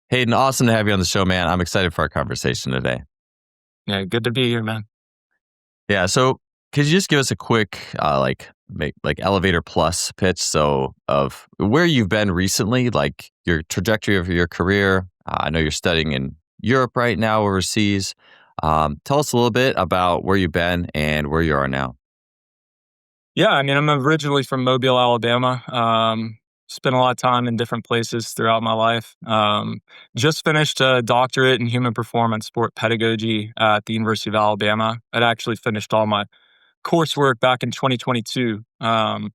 Hayden, awesome to have you on the show, man. I'm excited for our conversation today. Yeah, good to be here, man. Yeah, so could you just give us a quick, like elevator plus pitch, so of where you've been recently, like your trajectory of your career? I know you're studying in Europe right now, overseas. Tell us a little bit about where you've been and where you are now. Yeah, I mean, I'm originally from Mobile, Alabama. Spent a lot of time in different places throughout my life. Just finished a doctorate in human performance sport pedagogy at the University of Alabama. I'd actually finished all my coursework back in 2022, and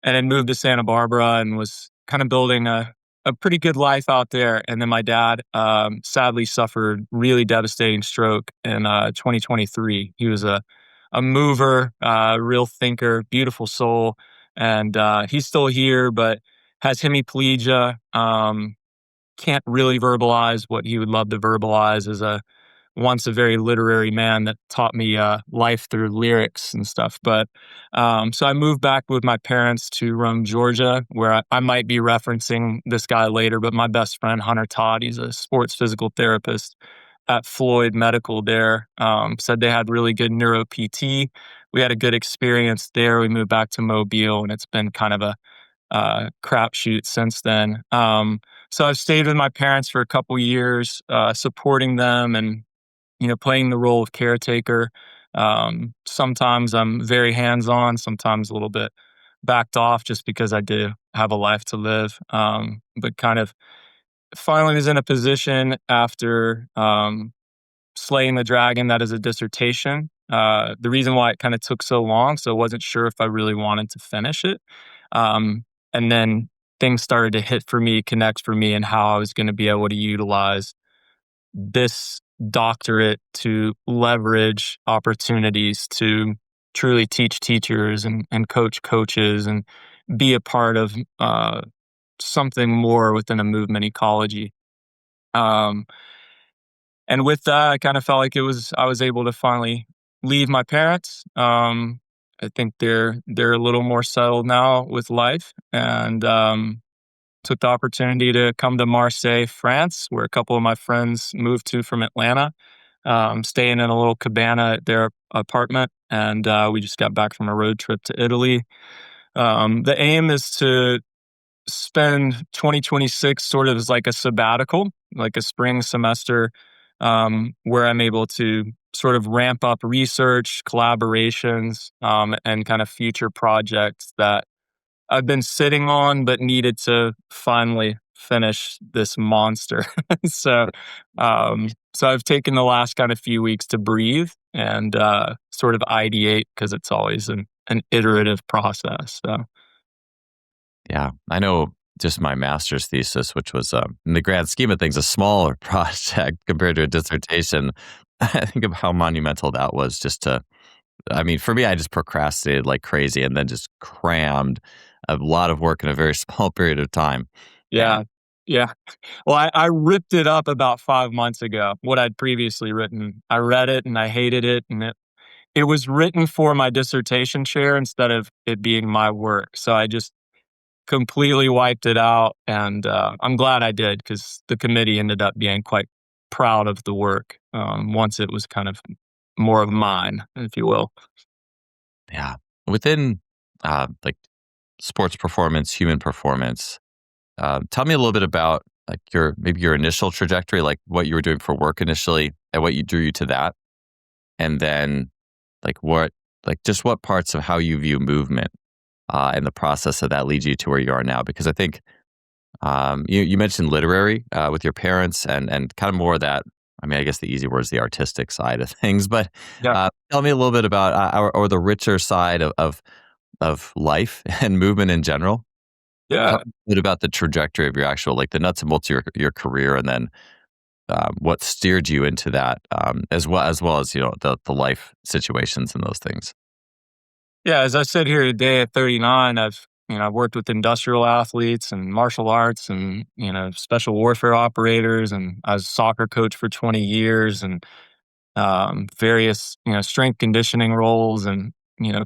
then moved to Santa Barbara and was kind of building a pretty good life out there. And then my dad sadly suffered really devastating stroke in 2023. He was a mover, real thinker, beautiful soul. And he's still here, but has hemiplegia. Can't really verbalize what he would love to verbalize as a once a very literary man that taught me life through lyrics and stuff. But so I moved back with my parents to Rome, Georgia, where I might be referencing this guy later, but my best friend, Hunter Todd, he's a sports physical therapist at Floyd Medical there, said they had really good neuro PT. We had a good experience there. We moved back to Mobile, and it's been kind of a crapshoot since then. So I've stayed with my parents for a couple years, supporting them and playing the role of caretaker. Sometimes I'm very hands-on, sometimes a little bit backed off just because I do have a life to live. But kind of finally was in a position after slaying the dragon that is a dissertation. The reason why it kind of took so long, so I wasn't sure if I really wanted to finish it. And then things started to hit for me, connect for me, and how I was going to be able to utilize this doctorate to leverage opportunities to truly teach teachers and coach coaches and be a part of something more within a movement ecology. Um, and with that, I kind of felt like I was able to finally leave my parents. I think they're a little more settled now with life, and took the opportunity to come to Marseille, France, where a couple of my friends moved to from Atlanta, staying in a little cabana at their apartment. And we just got back from a road trip to Italy. The aim is to spend 2026 sort of as like a sabbatical, like a spring semester, where I'm able to sort of ramp up research, collaborations, and kind of future projects that I've been sitting on, but needed to finally finish this monster. so, so I've taken the last kind of few weeks to breathe and sort of ideate because it's always an iterative process. So, Yeah, I know just my master's thesis, which was, in the grand scheme of things, a smaller project compared to a dissertation. I think of how monumental that was just to, I mean, for me, I just procrastinated like crazy and then just crammed a lot of work in a very small period of time. And yeah, yeah. Well, I ripped it up about 5 months ago. What I'd previously written, I read it and I hated it, and it was written for my dissertation chair instead of it being my work. So I just completely wiped it out, and I'm glad I did because the committee ended up being quite proud of the work once it was kind of more of mine, if you will. yeah, within like sports performance, human performance, tell me a little bit about like maybe your initial trajectory, like what you were doing for work initially and what you drew you to that. And then just what parts of how you view movement and the process of that leads you to where you are now. Because I think you mentioned literary with your parents and kind of more of that. I mean, I guess the easy word is the artistic side of things, but Yeah. tell me a little bit about or the richer side of life and movement in general. Tell Yeah. me a bit about the trajectory of your actual, like the nuts and bolts of your career, and then what steered you into that, as the life situations and those things. Yeah, as I sit here today at 39, I've worked with industrial athletes and martial arts and special warfare operators, and I was a soccer coach for 20 years and various strength conditioning roles, and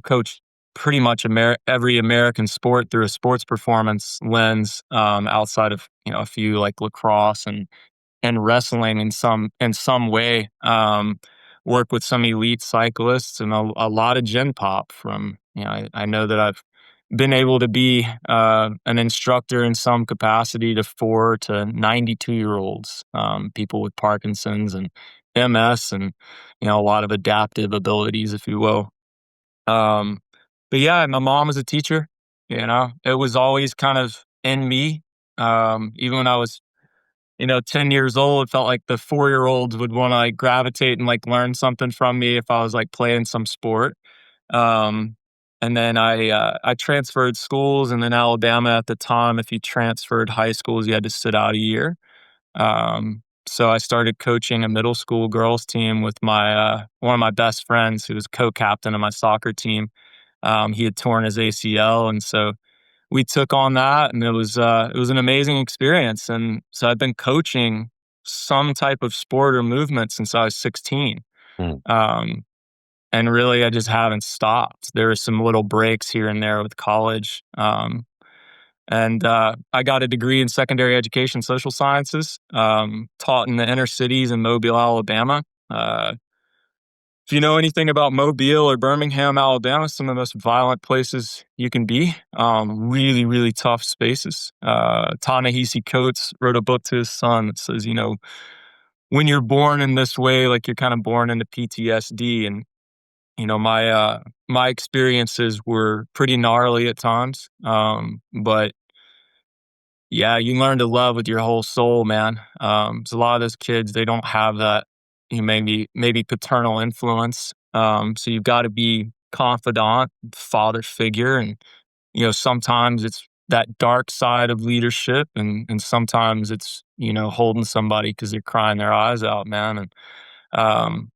coached pretty much every American sport through a sports performance lens, outside of a few like lacrosse and wrestling in some way. Work with some elite cyclists and a lot of gen pop from I know that I've been able to be an instructor in some capacity to 4 to 92-year-olds, people with Parkinson's and MS, and a lot of adaptive abilities, if you will. Um, but yeah, my mom was a teacher. It was always kind of in me. Even when I was 10 years old, it felt like the 4-year-olds would want to like gravitate and like learn something from me if I was like playing some sport. Um, and then I transferred schools, and then Alabama at the time, if you transferred high schools, you had to sit out a year. So I started coaching a middle school girls team with my one of my best friends who was co-captain of my soccer team. He had torn his ACL, and so we took on that, and it was an amazing experience. And so I've been coaching some type of sport or movement since I was 16. Mm. Um, and really, I just haven't stopped. There were some little breaks here and there with college. And I got a degree in secondary education, social sciences, taught in the inner cities in Mobile, Alabama. Uh, if you know anything about Mobile or Birmingham, Alabama, some of the most violent places you can be. Really, really tough spaces. Ta-Nehisi Coates wrote a book to his son that says, when you're born in this way, like you're kind of born into PTSD. And my experiences were pretty gnarly at times. But yeah, you learn to love with your whole soul, man. So a lot of those kids, they don't have that, maybe paternal influence. So you've got to be confidant, father figure, and sometimes it's that dark side of leadership, and sometimes it's holding somebody because they're crying their eyes out, man. And um,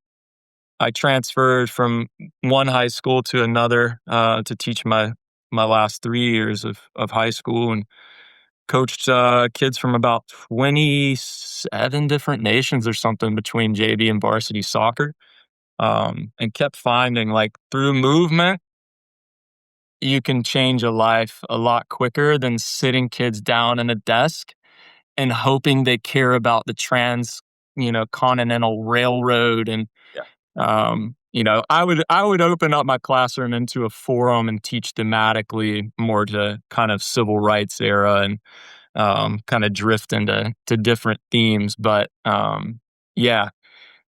I transferred from one high school to another to teach my last 3 years of high school, and coached kids from about 27 different nations or something between JV and varsity soccer, and kept finding like through movement, you can change a life a lot quicker than sitting kids down in a desk and hoping they care about the continental railroad. And Yeah. I would open up my classroom into a forum and teach thematically more to kind of civil rights era, and kind of drift into different themes. But yeah,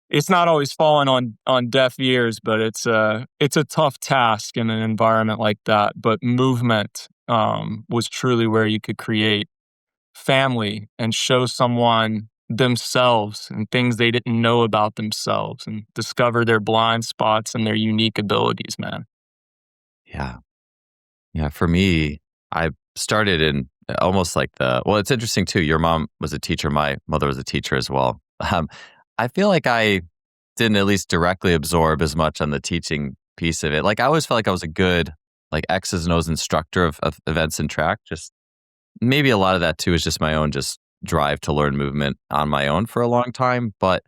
it's not always falling on deaf ears, but it's a tough task in an environment like that. But movement was truly where you could create family and show someone themselves and things they didn't know about themselves, and discover their blind spots and their unique abilities, man. Yeah. Yeah. For me, I started in almost like it's interesting too. Your mom was a teacher. My mother was a teacher as well. I feel like I didn't at least directly absorb as much on the teaching piece of it. Like I always felt like I was a good like X's and O's instructor of events and track. Just maybe a lot of that too is just my own just drive to learn movement on my own for a long time. But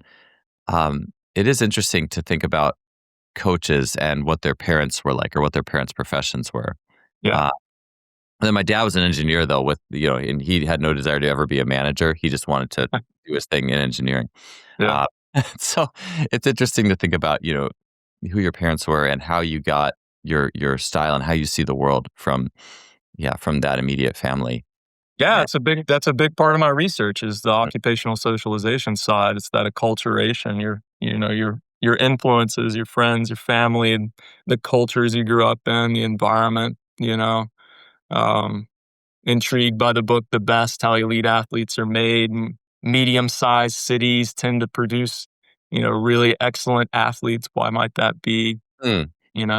it is interesting to think about coaches and what their parents were like or what their parents' professions were. Yeah, Uh, and then my dad was an engineer though, and he had no desire to ever be a manager. He just wanted to do his thing in engineering. yeah. Uh, so it's interesting to think about, who your parents were and how you got your style and how you see the world from that immediate family. Yeah, Eh, that's a big part of my research is the occupational socialization side. It's that acculturation, your influences, your friends, your family, and the cultures you grew up in, the environment. Um, Intrigued by the book The Best, How Elite Athletes Are Made. Medium-sized cities tend to produce, really excellent athletes. Why might that be? mm,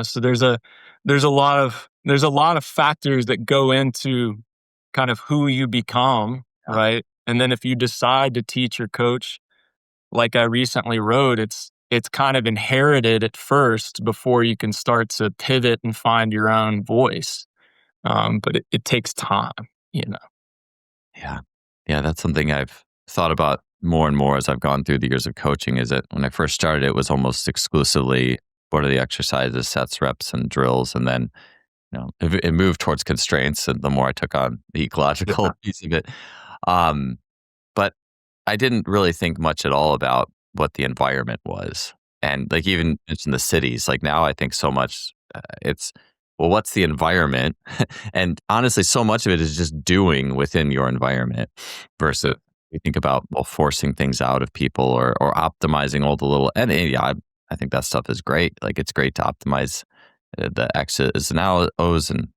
So there's a lot of factors that go into kind of who you become, yeah, right? And then if you decide to teach or coach, like I recently wrote, it's kind of inherited at first before you can start to pivot and find your own voice. But it takes time. yeah, yeah. That's something I've thought about more and more as I've gone through the years of coaching. Is that when I first started, it was almost exclusively what are the exercises, sets, reps, and drills, and then it moved towards constraints, and the more I took on the ecological Yeah. piece of it. Um, but I didn't really think much at all about what the environment was. And like even mentioned the cities, like now I think so much it's well, what's the environment? And honestly, so much of it is just doing within your environment versus we think about well forcing things out of people or optimizing all the little and yeah, I think that stuff is great. Like it's great to optimize the X's and O's and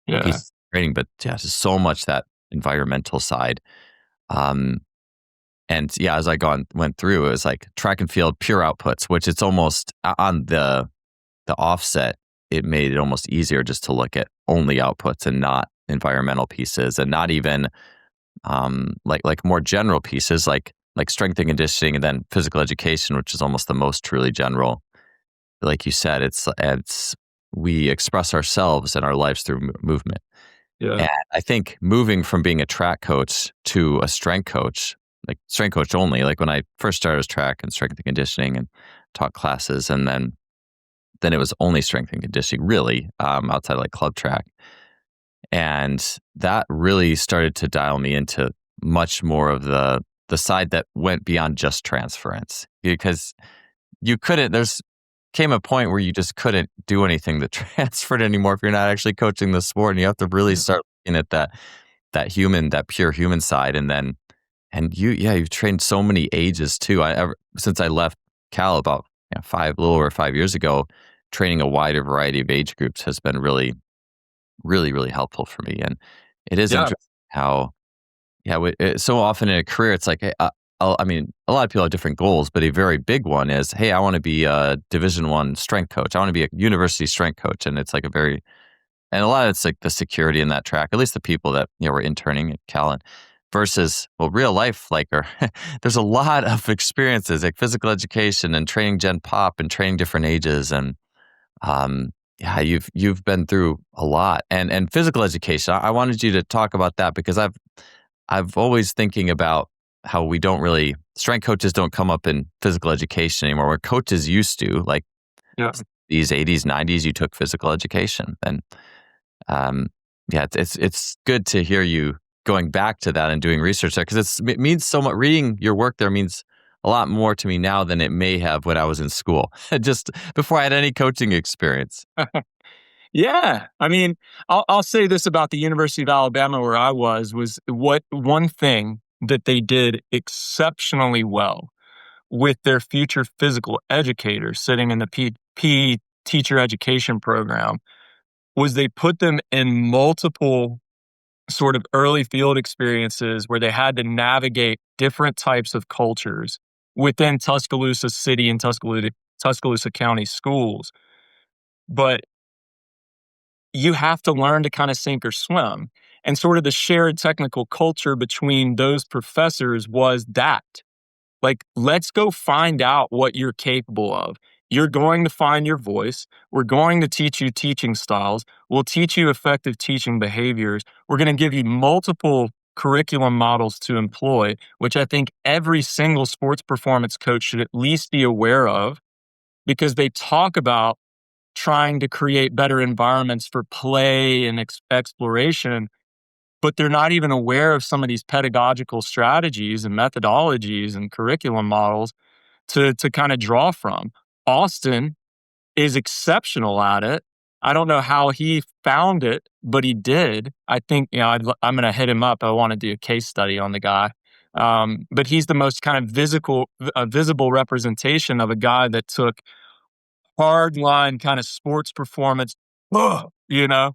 Yeah. pieces of training, but yeah, just so much that environmental side. Um, and yeah, as I went through, it was like track and field pure outputs, which it's almost on the offset. It made it almost easier just to look at only outputs and not environmental pieces, and not even like more general pieces like strength and conditioning, and then physical education, which is almost the most truly general. Like you said, it's we express ourselves and our lives through movement. Yeah. And I think moving from being a track coach to a strength coach, like strength coach only, like when I first started as track and strength and conditioning and taught classes, and then it was only strength and conditioning really, outside of like club track. And that really started to dial me into much more of the side that went beyond just transference. Because you couldn't there's came a point where you just couldn't do anything that transferred anymore if you're not actually coaching the sport, and you have to really Yeah. start looking at that pure human side. And then and you've trained so many ages too. Since I left Cal about a little over 5 years ago, training a wider variety of age groups has been really, really, really helpful for me. And it is Yeah. interesting how so often in a career, it's like, hey, I mean, a lot of people have different goals, but a very big one is, hey, I want to be a Division 1 strength coach. I want to be a university strength coach, and it's like and a lot of it's like the security in that track. At least the people that were interning at Cal, versus well, real life, like, or there's a lot of experiences like physical education and training Gen Pop and training different ages, and yeah, you've been through a lot, and physical education. I wanted you to talk about that because I've always thinking about how we don't really strength coaches don't come up in physical education anymore, where coaches used to, like Yeah. these 80s, 90s, you took physical education. And um, yeah, it's good to hear you going back to that and doing research there because it means so much. Reading your work there means a lot more to me now than it may have when I was in school, just before I had any coaching experience. Yeah. I mean, I'll say this about the University of Alabama where I was what one thing that they did exceptionally well with their future physical educators sitting in the PE teacher education program was they put them in multiple sort of early field experiences where they had to navigate different types of cultures within Tuscaloosa City and Tuscaloosa County schools. But you have to learn to kind of sink or swim. And sort of the shared technical culture between those professors was that. Like, let's go find out what you're capable of. You're going to find your voice. We're going to teach you teaching styles. We'll teach you effective teaching behaviors. We're going to give you multiple curriculum models to employ, which I think every single sports performance coach should at least be aware of because they talk about trying to create better environments for play and exploration, but they're not even aware of some of these pedagogical strategies and methodologies and curriculum models to kind of draw from. Austin is exceptional at it. I don't know how he found it, but he did. I think, I'm going to hit him up. I want to do a case study on the guy. But he's the most kind of visible representation of a guy that took hard line kind of sports performance, you know,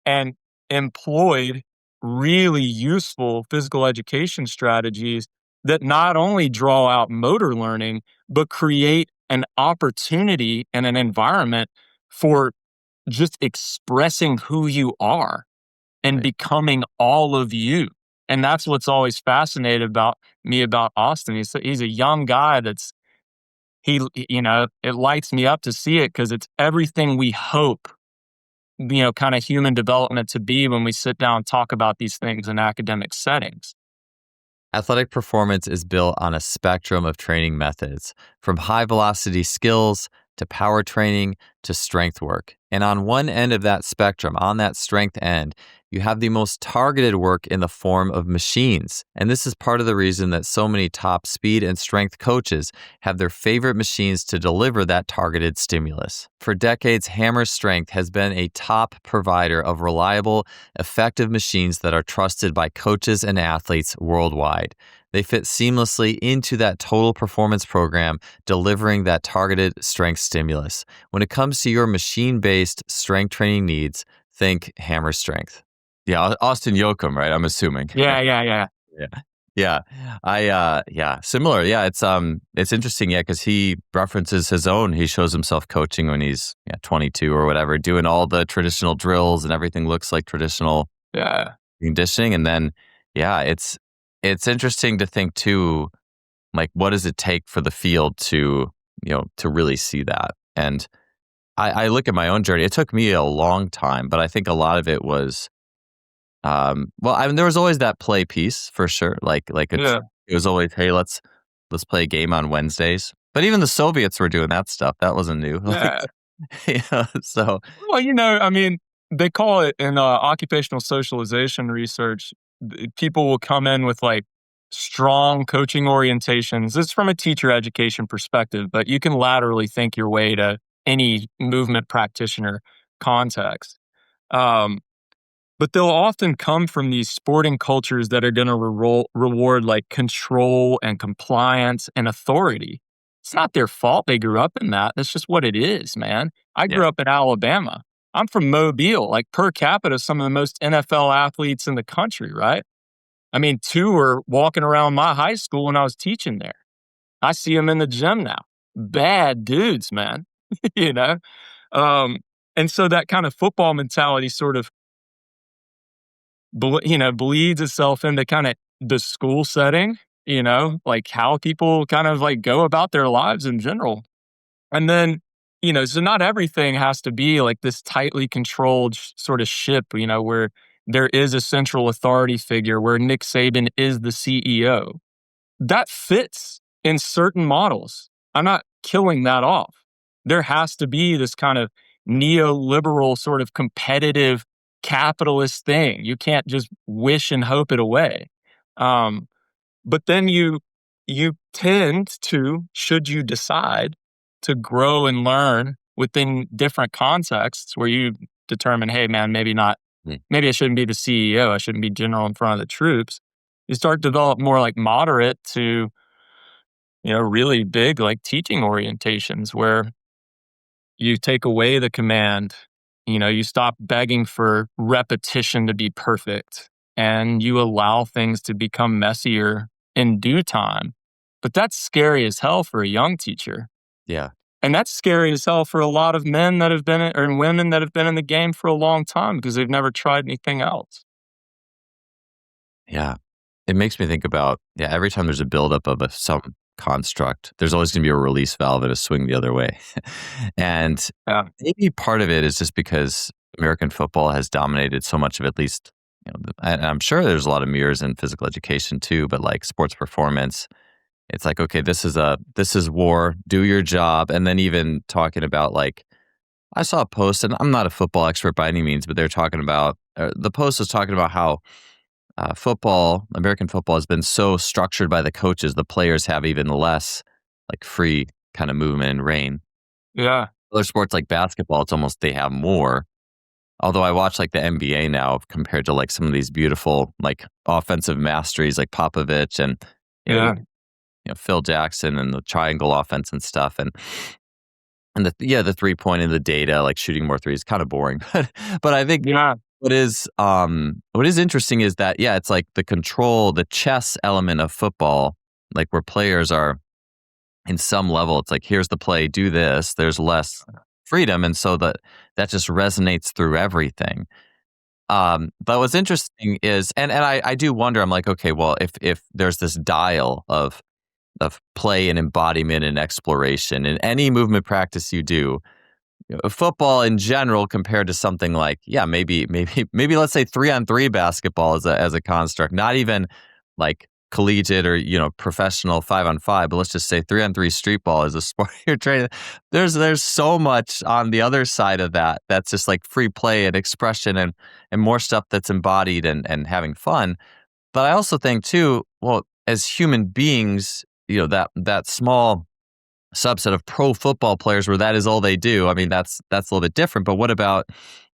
and employed really useful physical education strategies that not only draw out motor learning, but create an opportunity and an environment for just expressing who you are and Right. becoming all of you. And that's what's always fascinated about me about Austin. He's a young guy that's it lights me up to see it because it's everything we hope, kind of human development to be when we sit down and talk about these things in academic settings. Athletic performance is built on a spectrum of training methods, from high velocity skills to power training to strength work. And on one end of that spectrum, on that strength end, you have the most targeted work in the form of machines. And this is part of the reason that so many top speed and strength coaches have their favorite machines to deliver that targeted stimulus. For decades, Hammer Strength has been a top provider of reliable, effective machines that are trusted by coaches and athletes worldwide. They fit seamlessly into that total performance program, delivering that targeted strength stimulus. When it comes to your machine-based strength training needs, think Hammer Strength. Yeah, Austin Yoakum, right? I'm assuming. Yeah. Yeah. Yeah. Similar. Yeah, it's interesting, because he references his own. He shows himself coaching when he's 22 or whatever, doing all the traditional drills and everything looks like traditional Yeah. conditioning. And then it's interesting to think too, like, what does it take for the field to really see that? And I look at my own journey. It took me a long time, but I think a lot of it was well, I mean, there was always that play piece for sure. Yeah. It was always, hey, let's play a game on Wednesdays. But even the Soviets were doing that stuff. That wasn't new. Yeah. So Well, I mean, they call it in occupational socialization research, people will come in with like strong coaching orientations. This is from a teacher education perspective, but you can laterally think your way to any movement practitioner context. Um, but they'll often come from these sporting cultures that are going to reward like control and compliance and authority. It's not their fault they grew up in that. That's just what it is, man. I yeah, grew up in Alabama. I'm from Mobile, like per capita, some of the most NFL athletes in the country, right? I mean, two were walking around my high school when I was teaching there. I see them in the gym now. Bad dudes, man. you know? Um, and so that kind of football mentality sort of bleeds itself into kind of the school setting, like how people kind of like go about their lives in general. And then, so not everything has to be like this tightly controlled sort of ship, where there is a central authority figure, where Nick Saban is the CEO. That fits in certain models. I'm not killing that off. There has to be this kind of neoliberal sort of competitive capitalist thing. You can't just wish and hope it away. Um, but then you tend to, should you decide to grow and learn within different contexts where you determine, hey man, maybe I shouldn't be the CEO, I shouldn't be general in front of the troops. You start to develop more like moderate to, really big like teaching orientations where you take away the command. You stop begging for repetition to be perfect and you allow things to become messier in due time. But that's scary as hell for a young teacher. yeah, And that's scary as hell for a lot of men that have been or women that have been in the game for a long time because they've never tried anything else. yeah. It makes me think about, every time there's a buildup of some construct, there's always going to be a release valve and a swing the other way. And Yeah. maybe part of it is just because American football has dominated so much of at least, and I'm sure there's a lot of mirrors in physical education too, but like sports performance, it's like, okay, this is war, do your job. And then even talking about like, I saw a post, and I'm not a football expert by any means, but they're talking about, the post was talking about how American football has been so structured by the coaches, the players have even less like free kind of movement and reign. Yeah. Other sports like basketball, it's almost they have more. Although I watch like the NBA now compared to like some of these beautiful like offensive masteries like Popovich and you know, Yeah. Phil Jackson and the triangle offense and stuff and the 3-point and the data like shooting more threes kind of boring. But I think Yeah. what is interesting is that it's like the control, the chess element of football, like where players are in some level, it's like here's the play, do this. There's less freedom, and so that just resonates through everything. But what's interesting is, and I do wonder, I'm like, okay, well, if there's this dial of play and embodiment and exploration in any movement practice you do, football in general compared to something like maybe let's say 3-on-3 basketball as a construct, not even like collegiate or, professional 5-on-5, but let's just say 3-on-3 street ball is a sport you're training. There's so much on the other side of that that's just like free play and expression and more stuff that's embodied and having fun. But I also think too, well, as human beings, that small subset of pro football players where that is all they do. I mean, that's a little bit different. But what about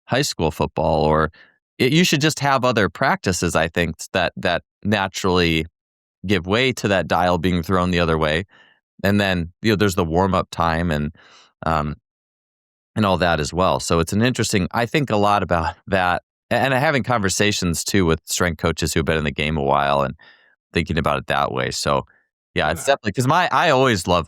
high school football? Or you should just have other practices, I think, that naturally give way to that dial being thrown the other way. And then there's the warm up time um, and all that as well. So it's an interesting. I think a lot about that, and having conversations too with strength coaches who've been in the game a while and thinking about it that way. So yeah, it's Yeah. definitely because I always love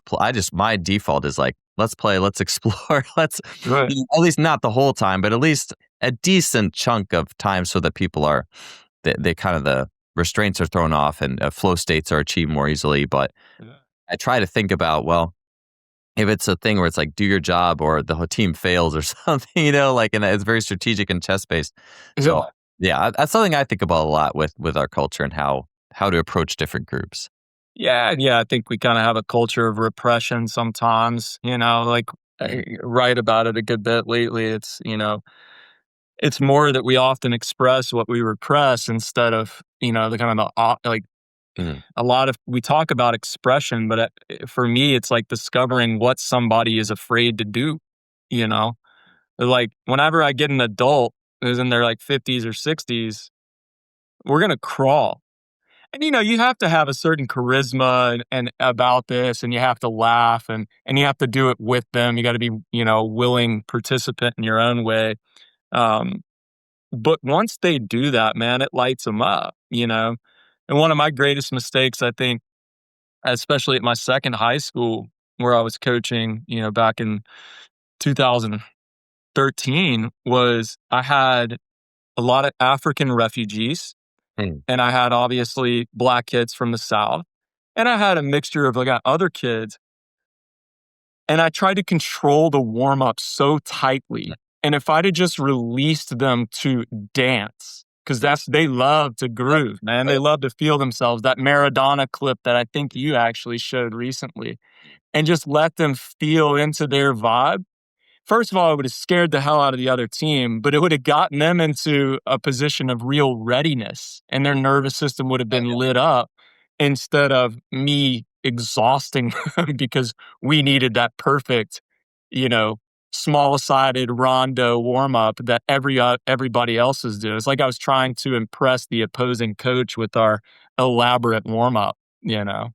my default is like, let's play, let's explore, let's Right. at least not the whole time, but at least a decent chunk of time so that people are they kind of the restraints are thrown off and flow states are achieved more easily. But Yeah. I try to think about, well, if it's a thing where it's like do your job or the whole team fails or something, like, and it's very strategic and chess based. So Yeah. yeah, that's something I think about a lot with our culture and how to approach different groups. Yeah, yeah, I think we kinda have a culture of repression sometimes, like, I write about it a good bit lately. It's more that we often express what we repress instead of, the kind of the op like, Mhm. a lot of we talk about expression, but, for me, it's like discovering what somebody is afraid to do, you know? Like, whenever I get an adult who's in their, like, 50s or 60s, we're gonna crawl. And you have to have a certain charisma and about this, and you have to laugh and you have to do it with them. You got to be, willing participant in your own way. Um, but once they do that, man, it lights them up. And one of my greatest mistakes, I think, especially at my second high school where I was coaching, back in 2013, was I had a lot of African refugees Mm. and I had obviously black kids from the South, and I had a mixture of like other kids, and I tried to control the warm up so tightly. And if I'd have just released them to dance, because they love to groove, man. They love to feel themselves. That Maradona clip that I think you actually showed recently, and just let them feel into their vibe. First of all, it would have scared the hell out of the other team, but it would have gotten them into a position of real readiness, and their nervous system would have been lit up instead of me exhausting them because we needed that perfect, you know, small-sided rondo warm-up that everybody else is doing. It's like I was trying to impress the opposing coach with our elaborate warm-up. And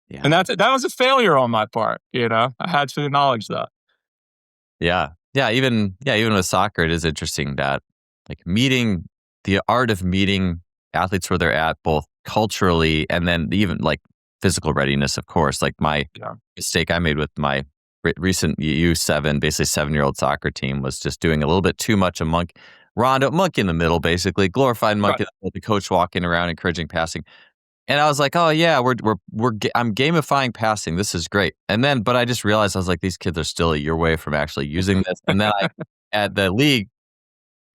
Yeah. that was a failure on my part. I had to acknowledge that. Yeah. Even with soccer, it is interesting that like the art of meeting athletes where they're at, both culturally and then even like physical readiness, of course. Like my Yeah. mistake I made with my recent U7, basically 7-year-old soccer team was just doing a little bit too much of Rondo, monkey in the middle, basically glorified monkey, Right. with the coach walking around encouraging passing. And I was like, "Oh yeah, I'm gamifying passing. This is great." And then, but I just realized I was like, "These kids are still a year away from actually using this." And then at the league,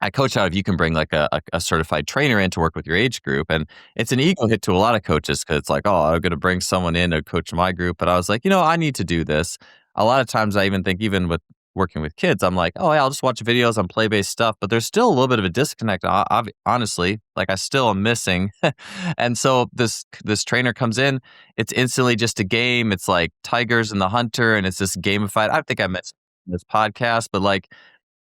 I coach out if you can bring like a certified trainer in to work with your age group, and it's an ego hit to a lot of coaches because it's like, "Oh, I'm going to bring someone in to coach my group." But I was like, I need to do this. A lot of times, I even think, even with working with kids, I'm like, "Oh, yeah, I'll just watch videos on play based stuff." But there's still a little bit of a disconnect. Honestly, like I still am missing. And so this trainer comes in, it's instantly just a game. It's like Tigers and the Hunter, and it's this gamified. I think I mentioned this podcast, but like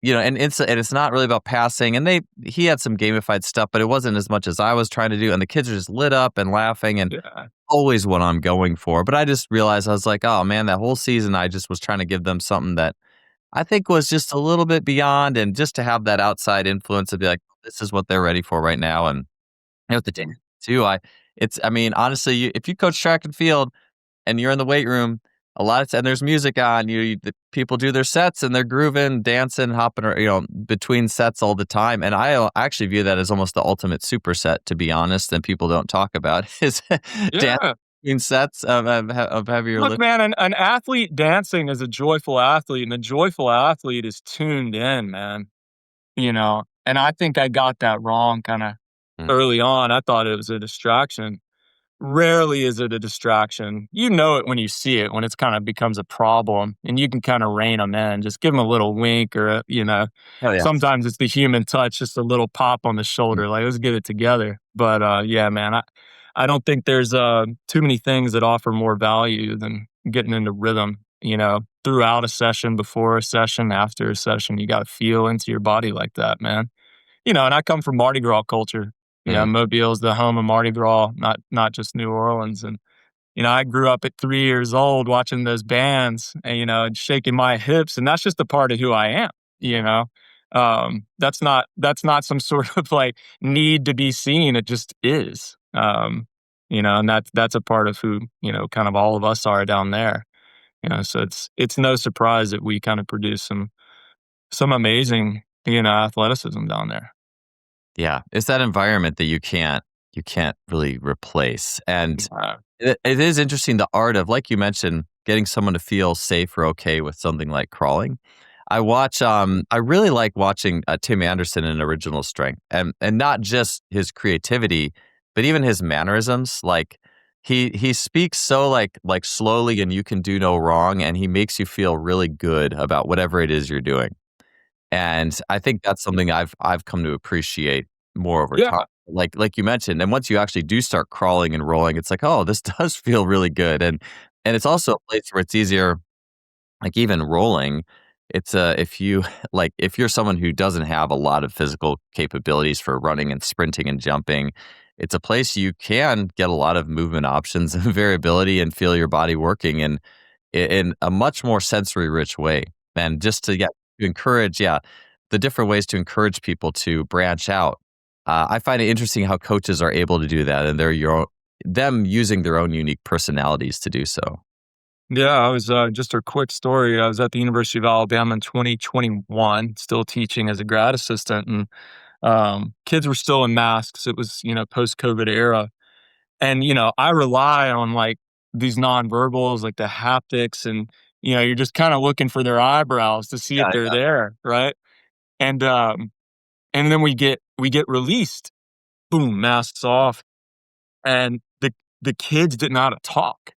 and it's not really about passing. And he had some gamified stuff, but it wasn't as much as I was trying to do. And the kids are just lit up and laughing, and Yeah. always what I'm going for. But I just realized I was like, oh man, that whole season I just was trying to give them something that I think was just a little bit beyond, and just to have that outside influence to be like, this is what they're ready for right now. And with the dance too, I mean, honestly, if you coach track and field and you're in the weight room, a lot of and there's music on. The people do their sets and they're grooving, dancing, hopping, or between sets all the time. And I actually view that as almost the ultimate superset, to be honest. And people don't talk about is dance Yeah. between sets of heavier Look, lift. man, an athlete dancing is a joyful athlete, and a joyful athlete is tuned in, man. And I think I got that wrong kind of Mm. early on. I thought it was a distraction. rarely is it a distraction. You know it when you see it, when it's kind of becomes a problem, and you can kind of rein them in. Just give them a little wink, or Oh yeah. sometimes it's the human touch, just a little pop on the Mm. shoulder, like let's get it together. But yeah, man, I don't think there's too many things that offer more value than getting into rhythm. Throughout a session, before a session, after a session, you got to feel into your body like that, man. And I come from Mardi Gras culture. Mhm. Mobile's the home of Mardi Gras, not just New Orleans. And I grew up at 3 years old watching those bands, and shaking my hips, and that's just a part of who I am. You know, that's not some sort of like need to be seen. It just is. And that's a part of who kind of all of us are down there. So it's no surprise that we kind of produce some amazing athleticism down there. Yeah, it's that environment that you can't really replace, and Uh, it is interesting the art of, like you mentioned, getting someone to feel safe or okay with something like crawling. I really like watching, Tim Anderson in Original Strength, and not just his creativity, but even his mannerisms, like, he speaks so, like, slowly and you can do no wrong, and he makes you feel really good about whatever it is you're doing. And I think that's something I've come to appreciate more over time. yeah, Like you mentioned, and once you actually do start crawling and rolling, it's like, "Oh, this does feel really good." And it's also a place where it's easier, like, even rolling, if you like, if you're someone who doesn't have a lot of physical capabilities for running and sprinting and jumping, it's a place you can get a lot of movement options and variability and feel your body working in a much more sensory rich way. And just to get to encourage, yeah, the different ways to encourage people to branch out. I find it interesting how coaches are able to do that, and them using their own unique personalities to do so. yeah. I was just a quick story. I was at the University of Alabama in 2021, still teaching as a grad assistant, and kids were still in masks. It was post COVID era, and I rely on like these nonverbals, like the haptics, and you're just kind of looking for their eyebrows to see if Yeah, they're yeah. there, right? And and then we get released, boom, masks off, and the kids didn't know how to talk.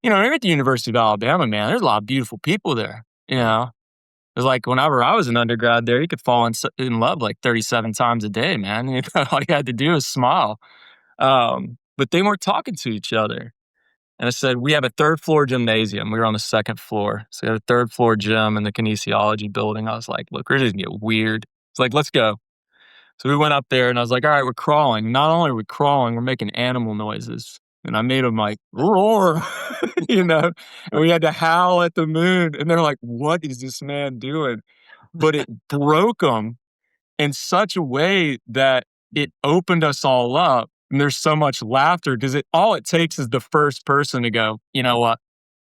Here at the University of Alabama, man, there's a lot of beautiful people there. It's like whenever I was an undergrad there, you could fall in love like 37 times a day, man. All you had to do is smile. But they weren't talking to each other. And I said, we have a third floor gymnasium. We were on the second floor. So we had a third floor gym in the kinesiology building. I was like, look, we're just gonna get weird. It's like, let's go. So we went up there and I was like, all right, we're crawling. Not only are we crawling, we're making animal noises. And I made them like roar, and we had to howl at the moon. And they're like, what is this man doing? But it broke them in such a way that it opened us all up. And there's so much laughter because all it takes is the first person to go, you know what?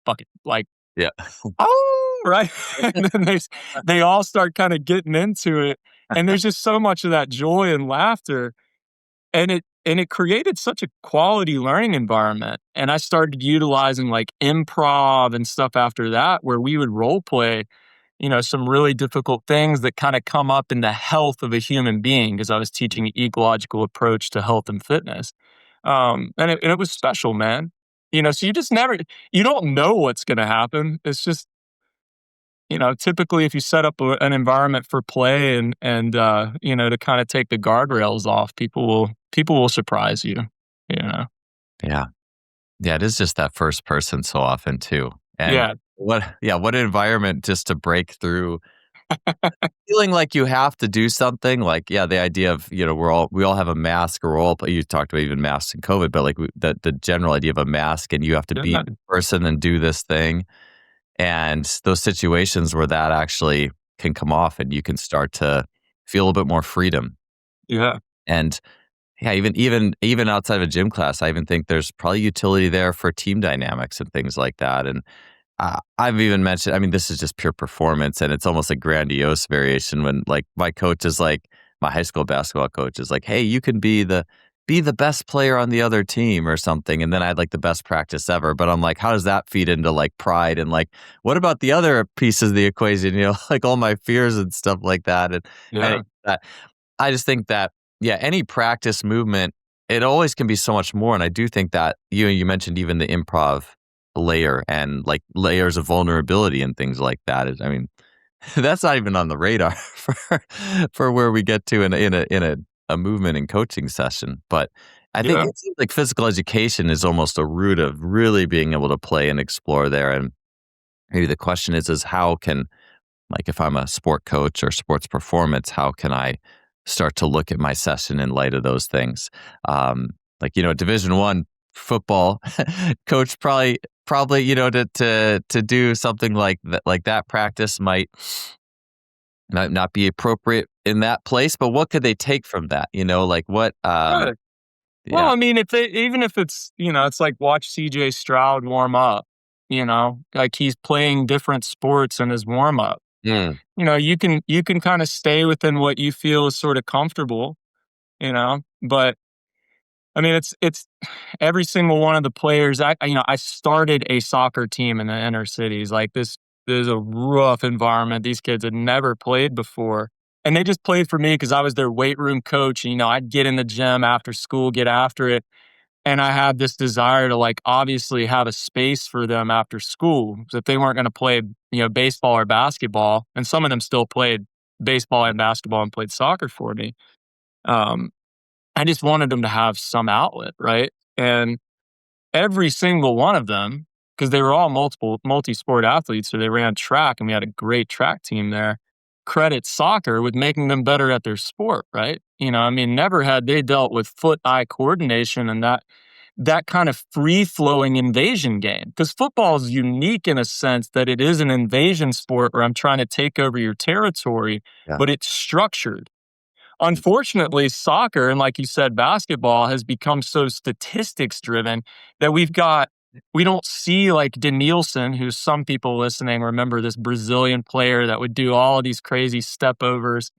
Fuck it. Like, Yeah. oh, right. And then they all start kind of getting into it. And there's just so much of that joy and laughter. And it created such a quality learning environment. And I started utilizing like improv and stuff after that, where we would role play, some really difficult things that kind of come up in the health of a human being, because I was teaching an ecological approach to health and fitness. And it was special, man. So you don't know what's going to happen. It's just, typically if you set up an environment for play and to kind of take the guardrails off, people will surprise you, you know? Yeah. Yeah, it is just that first person so often too. And Yeah. what an environment just to break through feeling like you have to do something. Like, yeah, the idea of, we all have a mask, or you talked about even masks and COVID, but like the general idea of a mask, and you have to be Yeah. in person and do this thing. And those situations where that actually can come off and you can start to feel a bit more freedom. Yeah. And yeah, even outside of a gym class, I even think there's probably utility there for team dynamics and things like that. And I've even mentioned, I mean, this is just pure performance, and it's almost a grandiose variation when, like, my coach is like, my high school basketball coach is like, "Hey, you can be the best player on the other team or something." And then I had like the best practice ever. But I'm like, how does that feed into like pride? And like, what about the other pieces of the equation? Like all my fears and stuff like that. And Yeah. that I just think that, yeah, any practice movement. it always can be so much more. And I do think that you mentioned even the improv layer and like layers of vulnerability and things like that. I mean, that's not even on the radar for where we get to in a movement and coaching session. But I think Yeah. it seems like physical education is almost a root of really being able to play and explore there. And maybe the question is how can, like, if I'm a sport coach or sports performance, how can I start to look at my session in light of those things? Like, Division 1 football coach probably to do something like that practice might not be appropriate in that place. But what could they take from that? Like what? Right. Well, Yeah. I mean, if they even if it's, it's like watch CJ Stroud warm up, like he's playing different sports in his warm up. Mm, You can kind of stay within what you feel is sort of comfortable, but I mean, it's every single one of the players. I started a soccer team in the inner cities. Like this is a rough environment. These kids had never played before, and they just played for me because I was their weight room coach. And, I'd get in the gym after school, get after it, and I had this desire to like obviously have a space for them after school. So if they weren't going to play, baseball or basketball, and some of them still played baseball and basketball and played soccer for me. Um, I just wanted them to have some outlet, right? And every single one of them, because they were all multi-sport athletes, so they ran track, and we had a great track team there. Credit soccer with making them better at their sport, right? I mean, never had they dealt with foot-eye coordination and that kind of free-flowing invasion game. Because football is unique in a sense that it is an invasion sport where I'm trying to take over your territory, yeah. but it's structured. Unfortunately, soccer and like you said, basketball has become so statistics driven that we don't see like Denilson, who some people listening remember this Brazilian player that would do all of these crazy step overs.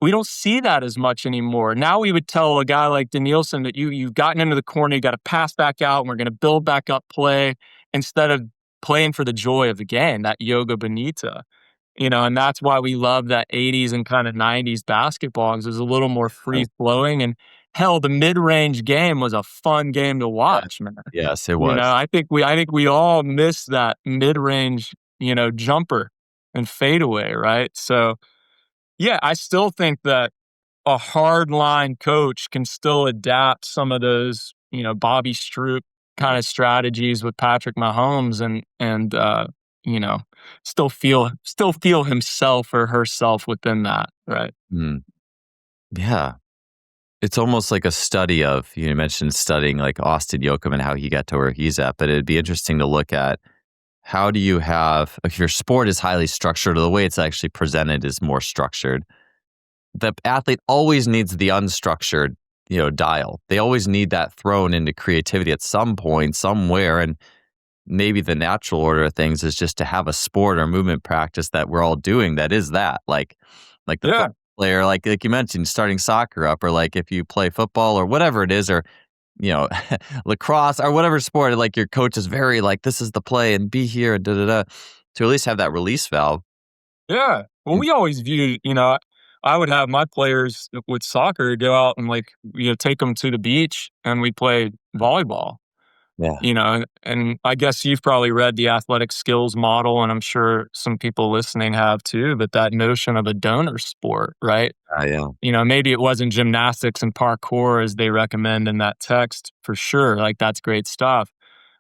We don't see that as much anymore. Now we would tell a guy like Danielson that you've gotten into the corner, you got to pass back out, and we're going to build back up play instead of playing for the joy of the game, that yoga bonita. And that's why we love that 80s and kind of 90s basketball because it was a little more free flowing. And hell, the mid range game was a fun game to Yeah. watch, man. Yes, it was. I think we all miss that mid range, jumper and fadeaway, right? So yeah, I still think that a hard line coach can still adapt some of those, Bobby Stroop kind of strategies with Patrick Mahomes and you know, still feel himself or herself within that, right? Mm, yeah. It's almost like a study of, you mentioned studying like Austin Yoakum and how he got to where he's at, but it'd be interesting to look at how do you have, if your sport is highly structured or the way it's actually presented is more structured, the athlete always needs the unstructured, dial. They always need that thrown into creativity at some point, somewhere. And maybe the natural order of things is just to have a sport or movement practice that we're all doing that is that. Like the Yeah, football player, like you mentioned, starting soccer up, or like if you play football or whatever it is, or you know, lacrosse or whatever sport, like your coach is very like, this is the play and be here and da da da, to at least have that release valve. yeah. Well, Mm, we always viewed, I would have my players with soccer go out and like, take them to the beach and we play volleyball. yeah. And I guess you've probably read the athletic skills model, and I'm sure some people listening have too, but that notion of a donor sport, right? Yeah. Maybe it wasn't gymnastics and parkour as they recommend in that text for sure. Like that's great stuff.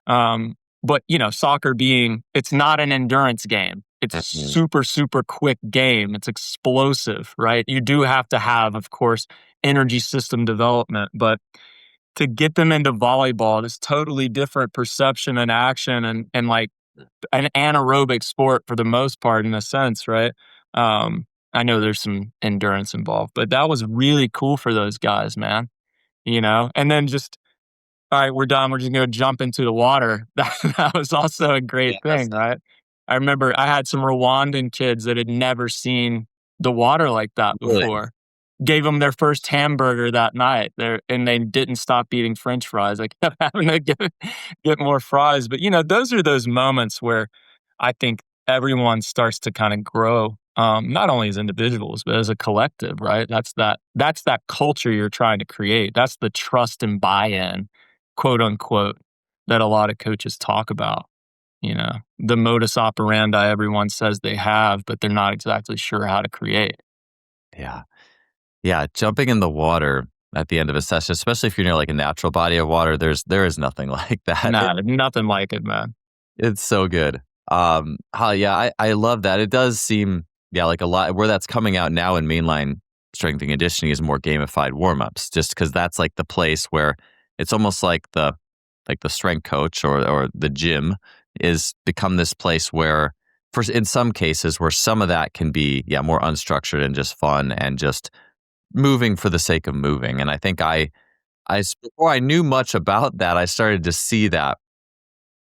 Um, but soccer it's not an endurance game. It's a Mhm. super, super quick game. It's explosive, right? You do have to have, of course, energy system development, but to get them into volleyball, this totally different perception and action and like an anaerobic sport for the most part in a sense, right? I know there's some endurance involved, but that was really cool for those guys, man. And then just all right, we're done. We're just gonna jump into the water. That was also a great Yes. thing, right? I remember I had some Rwandan kids that had never seen the water like that Really. before. Gave them their first hamburger that night there, and they didn't stop eating French fries. I kept having to get more fries. But those are those moments where I think everyone starts to kind of grow, not only as individuals, but as a collective, right? That's that culture you're trying to create. That's the trust and buy-in, quote unquote, that a lot of coaches talk about. The modus operandi everyone says they have, but they're not exactly sure how to create. Yeah. Yeah, jumping in the water at the end of a session, especially if you're near like a natural body of water, there is nothing like that. Nah, nothing like it, man. It's so good. Yeah, I love that. It does seem, yeah, like a lot where that's coming out now in mainline strength and conditioning is more gamified warm-ups, just because that's like the place where it's almost like the strength coach or the gym is become this place where for in some cases where some of that can be, yeah, more unstructured and just fun and just moving for the sake of moving. And I think before I knew much about that, I started to see that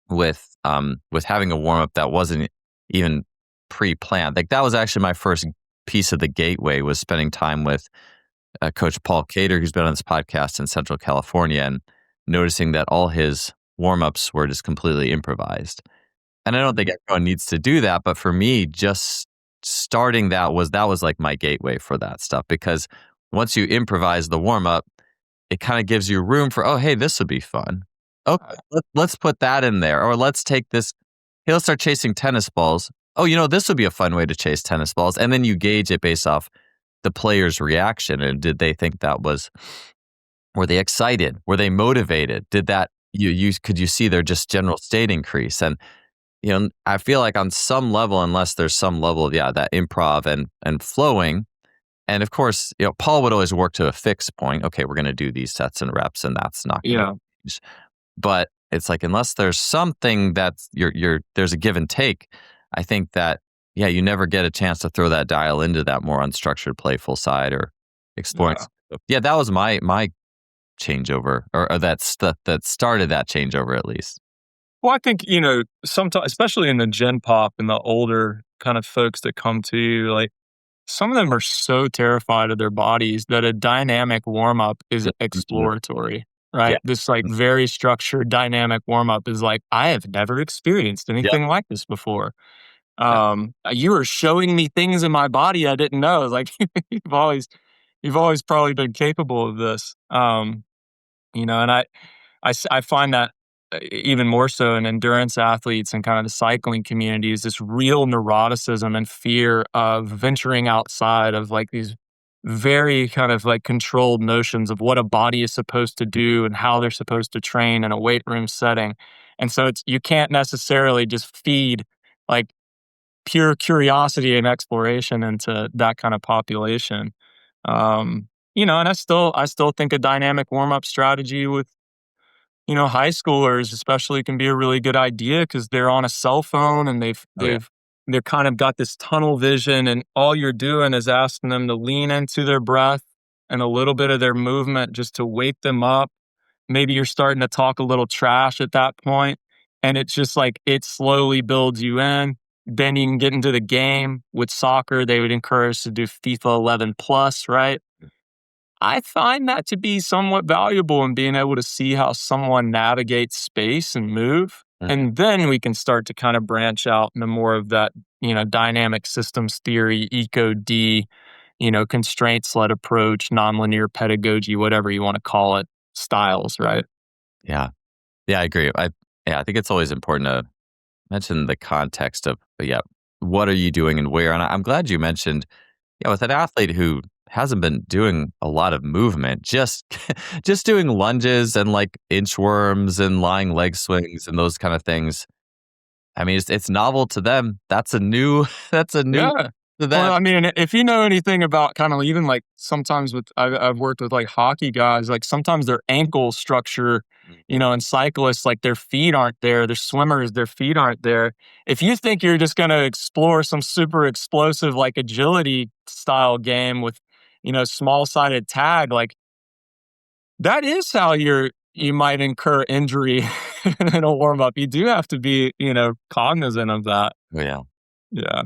with having a warm up that wasn't even pre-planned. Like that was actually my first piece of the gateway was spending time with Coach Paul Cater, who's been on this podcast in Central California, and noticing that all his warm ups were just completely improvised. And I don't think everyone needs to do that, but for me, just starting that was like my gateway for that stuff because once you improvise the warm up, it kind of gives you room for, oh, hey, this would be fun. Okay, let's put that in there. Or let's take this. He'll start chasing tennis balls. Oh, this would be a fun way to chase tennis balls. And then you gauge it based off the player's reaction. And did they think were they excited? Were they motivated? Did that, could you see their just general state increase? And, I feel like on some level, unless there's some level of, yeah, that improv and flowing, and of course, Paul would always work to a fixed point. Okay, we're going to do these sets and reps, and that's not going to Yeah. change. But it's like unless there's something that's there's a give and take. I think that yeah, you never get a chance to throw that dial into that more unstructured, playful side or exploring. Yeah. Yeah, that was my changeover, or that stuff that started that changeover at least. Well, I think, sometimes, especially in the Gen Pop and the older kind of folks that come to you, like some of them are so terrified of their bodies that a dynamic warm up is Mhm. exploratory, Yeah. right? This like very structured dynamic warm up is like, I have never experienced Yep. anything like this before. Yeah. You are showing me things in my body I didn't know. Like you've always, you've always probably been capable of this. And I find that even more so in endurance athletes and kind of the cycling community is this real neuroticism and fear of venturing outside of like these very kind of like controlled notions of what a body is supposed to do and how they're supposed to train in a weight room setting. And so you can't necessarily just feed like pure curiosity and exploration into that kind of population. And I still think a dynamic warm up strategy with high schoolers especially can be a really good idea because they're on a cell phone and Oh yeah. they're kind of got this tunnel vision and all you're doing is asking them to lean into their breath and a little bit of their movement just to wake them up. Maybe you're starting to talk a little trash at that point, and it's just like it slowly builds you in. Then you can get into the game. With soccer, they would encourage to do FIFA 11 plus, right? I find that to be somewhat valuable in being able to see how someone navigates space and move. Mhm. And then we can start to kind of branch out into more of that, dynamic systems theory, eco D, constraints led approach, nonlinear pedagogy, whatever you want to call it, styles, right? Yeah. Yeah, I agree. I think it's always important to mention the context of yeah, what are you doing and where? And I'm glad you mentioned, yeah, with an athlete who hasn't been doing a lot of movement, just just doing lunges and like inchworms and lying leg swings and those kind of things. I mean, it's novel to them. That's a new that's a new Yeah. to Well, them. I mean, if you know anything about kind of even like sometimes I've worked with like hockey guys, like sometimes their ankle structure, and cyclists, like their feet aren't there. Their swimmers, their feet aren't there. If you think you're just going to explore some super explosive, like agility style game with, small sided tag, like that is how you might incur injury in a warm up. You do have to be, cognizant of that. Oh, yeah. Yeah.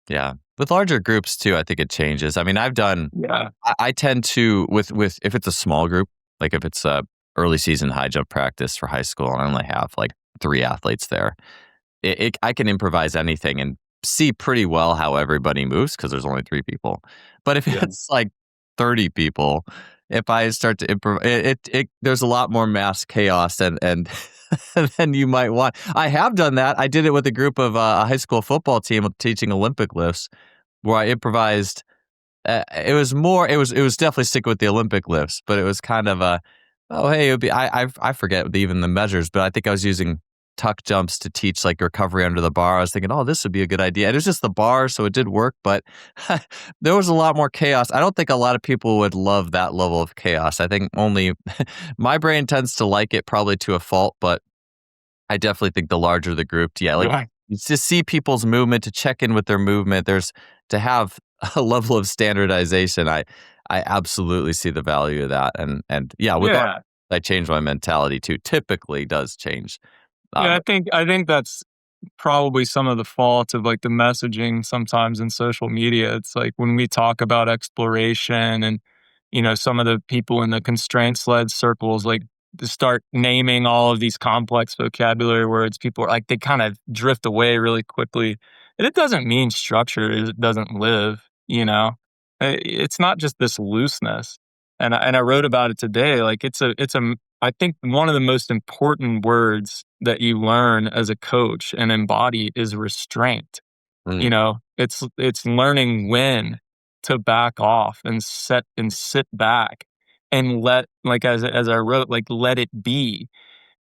Yeah. With larger groups too, I think it changes. I mean, Yeah. I tend to with if it's a small group, like if it's a early season high jump practice for high school and I only have like 3 athletes there, I can improvise anything and see pretty well how everybody moves because there's only 3 people. But if Yeah. it's like 30 people, if I start to improv, there's a lot more mass chaos and than you might want. I have done that. I did it with a group of a high school football team teaching Olympic lifts, where I improvised. It was definitely sticking with the Olympic lifts, but it was kind of a, oh hey, it would be I forget even the measures, but I think I was using tuck jumps to teach like recovery under the bar. I was thinking, oh, this would be a good idea. And it was just the bar, so it did work, but there was a lot more chaos. I don't think a lot of people would love that level of chaos. I think only my brain tends to like it probably to a fault, but I definitely think the larger the group, yeah, like Yeah. to see people's movement, to check in with their movement, there's to have a level of standardization. I absolutely see the value of that, and yeah, with art, Yeah. I changed my mentality too. Typically, does change. Yeah, Um, I think that's probably some of the fault of like the messaging sometimes in social media. It's like when we talk about exploration and some of the people in the constraints led circles like to start naming all of these complex vocabulary words, people are like they kind of drift away really quickly. And it doesn't mean structure it doesn't live. It's not just this looseness. And I wrote about it today. Like I think one of the most important words that you learn as a coach and embody is restraint. mm, It's learning when to back off and sit back and let like as I wrote, like let it be.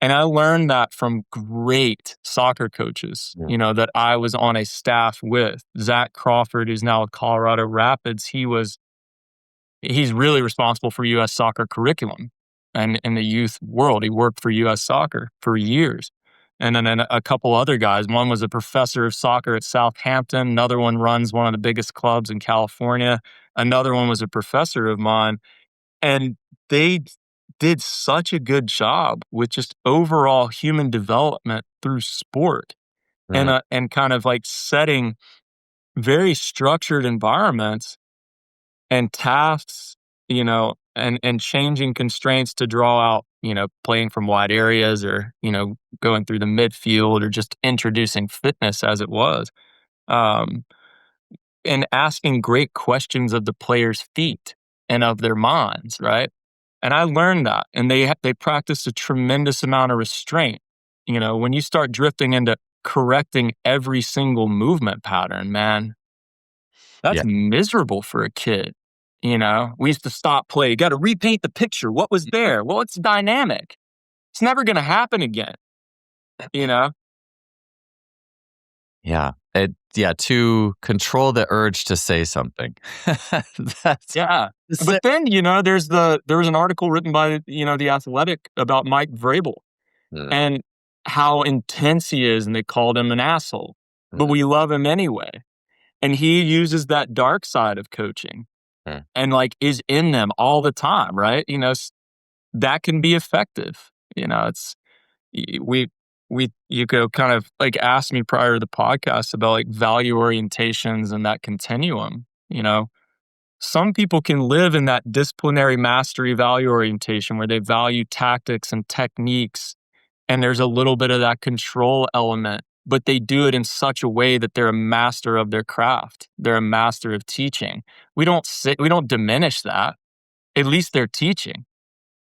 And I learned that from great soccer coaches, mm, that I was on a staff with. Zach Crawford, who's now at Colorado Rapids, he's really responsible for US soccer curriculum and in the youth world. He worked for US soccer for years. And then a couple other guys. One was a professor of soccer at Southampton. Another one runs one of the biggest clubs in California. Another one was a professor of mine. And they did such a good job with just overall human development through sport mm, and kind of like setting very structured environments and tasks, and changing constraints to draw out, playing from wide areas or, going through the midfield or just introducing fitness as it was. Um, and asking great questions of the players' feet and of their minds, right? And I learned that, and they practice a tremendous amount of restraint. When you start drifting into correcting every single movement pattern, man, yeah, that's miserable for a kid. We used to stop play. You got to repaint the picture. What was there? Well, it's dynamic. It's never going to happen again. You know? yeah, to control the urge to say something. That's Yeah. that's But it. then, there was an article written by, The Athletic about Mike Vrabel Mm, and how intense he is. And they called him an asshole, but mm, we love him anyway. And he uses that dark side of coaching mm. and like is in them all the time, right? That can be effective. It's y- we you go kind of like ask me prior to the podcast about like value orientations and that continuum. Some people can live in that disciplinary mastery value orientation where they value tactics and techniques, and there's a little bit of that control element, but they do it in such a way that they're a master of their craft. They're a master of teaching. We don't diminish that. At least they're teaching,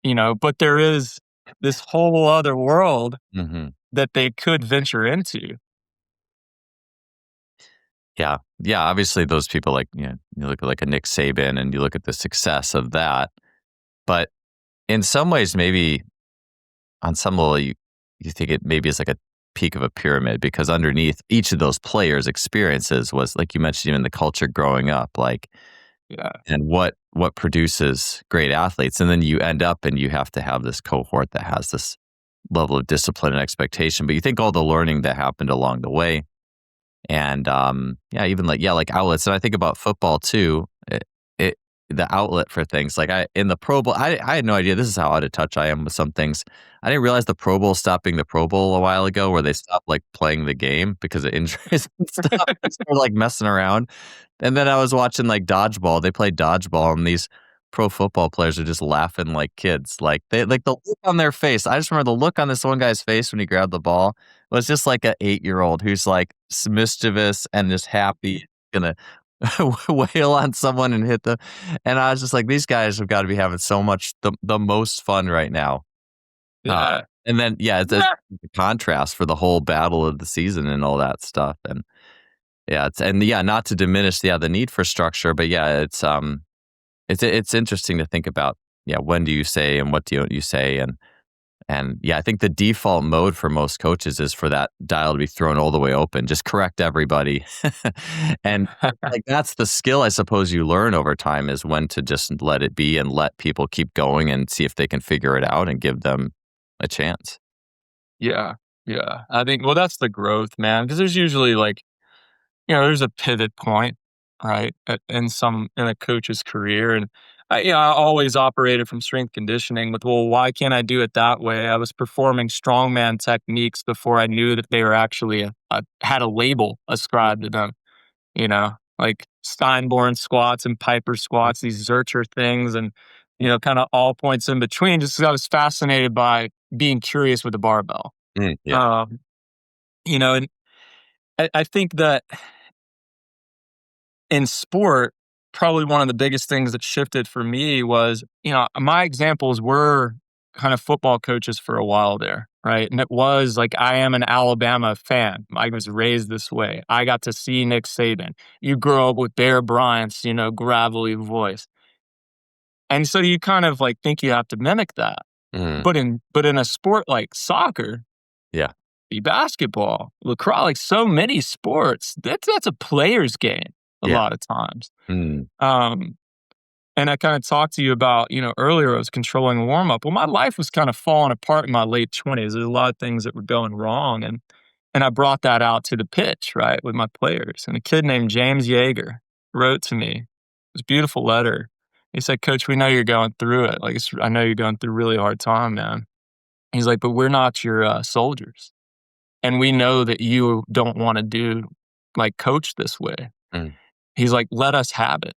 but there is this whole other world Mhm. that they could venture into. Yeah. Yeah, obviously those people like, you look at like a Nick Saban and you look at the success of that, but in some ways, maybe on some level, you think it maybe is like a peak of a pyramid because underneath each of those players' experiences was, like you mentioned, even the culture growing up, like, Yeah. and what produces great athletes. And then you end up and you have to have this cohort that has this level of discipline and expectation. But you think all the learning that happened along the way. And yeah, even like outlets. And I think about football too. It the outlet for things like I in the Pro Bowl. I had no idea this is how out of touch I am with some things. I didn't realize the Pro Bowl stopped being the Pro Bowl a while ago, where they stopped like playing the game because of injuries and stuff. They started like messing around. And then I was watching like dodgeball. They played dodgeball, and these pro football players are just laughing like kids. Like the look on their face. I just remember the look on this one guy's face when he grabbed the ball was just like a 8-year-old who's like mischievous and just happy, gonna wail on someone and hit the. And I was just like, these guys have got to be having so much the most fun right now. Uh, Yeah. and then yeah, it's the contrast for the whole battle of the season and all that stuff. And yeah, not to diminish the need for structure, but yeah, it's interesting to think about, yeah, when do you say and what don't you say? And yeah, I think the default mode for most coaches is for that dial to be thrown all the way open, just correct everybody. And like that's the skill I suppose you learn over time, is when to just let it be and let people keep going and see if they can figure it out and give them a chance. Yeah. Yeah. I think, well, that's the growth, man, because there's usually like, there's a pivot point, right, in a coach's career, and I always operated from strength conditioning with, well, why can't I do it that way? I was performing strongman techniques before I knew that they were actually had a label ascribed to them, like Steinborn squats and Piper squats, these Zercher things, and kind of all points in between. Just 'cause I was fascinated by being curious with the barbell, Yeah. um, and I think that in sport, probably one of the biggest things that shifted for me was, my examples were kind of football coaches for a while there, right? And it was like, I am an Alabama fan. I was raised this way. I got to see Nick Saban. You grow up with Bear Bryant's, gravelly voice. And so you kind of like think you have to mimic that. Mhm. But in a sport like soccer, Yeah. basketball, lacrosse, like so many sports, that's a player's game a Yeah. lot of times. Mm. Um, and I kind of talked to you about, earlier I was controlling warm up. Well, my life was kind of falling apart in my late 20s. There's a lot of things that were going wrong. And I brought that out to the pitch, right, with my players. And a kid named James Yeager wrote to me. It was a beautiful letter. He said, Coach, we know you're going through it. Like, I know you're going through a really hard time, man. He's like, but we're not your soldiers. And we know that you don't want to coach this way. Mm. He's like, let us have it.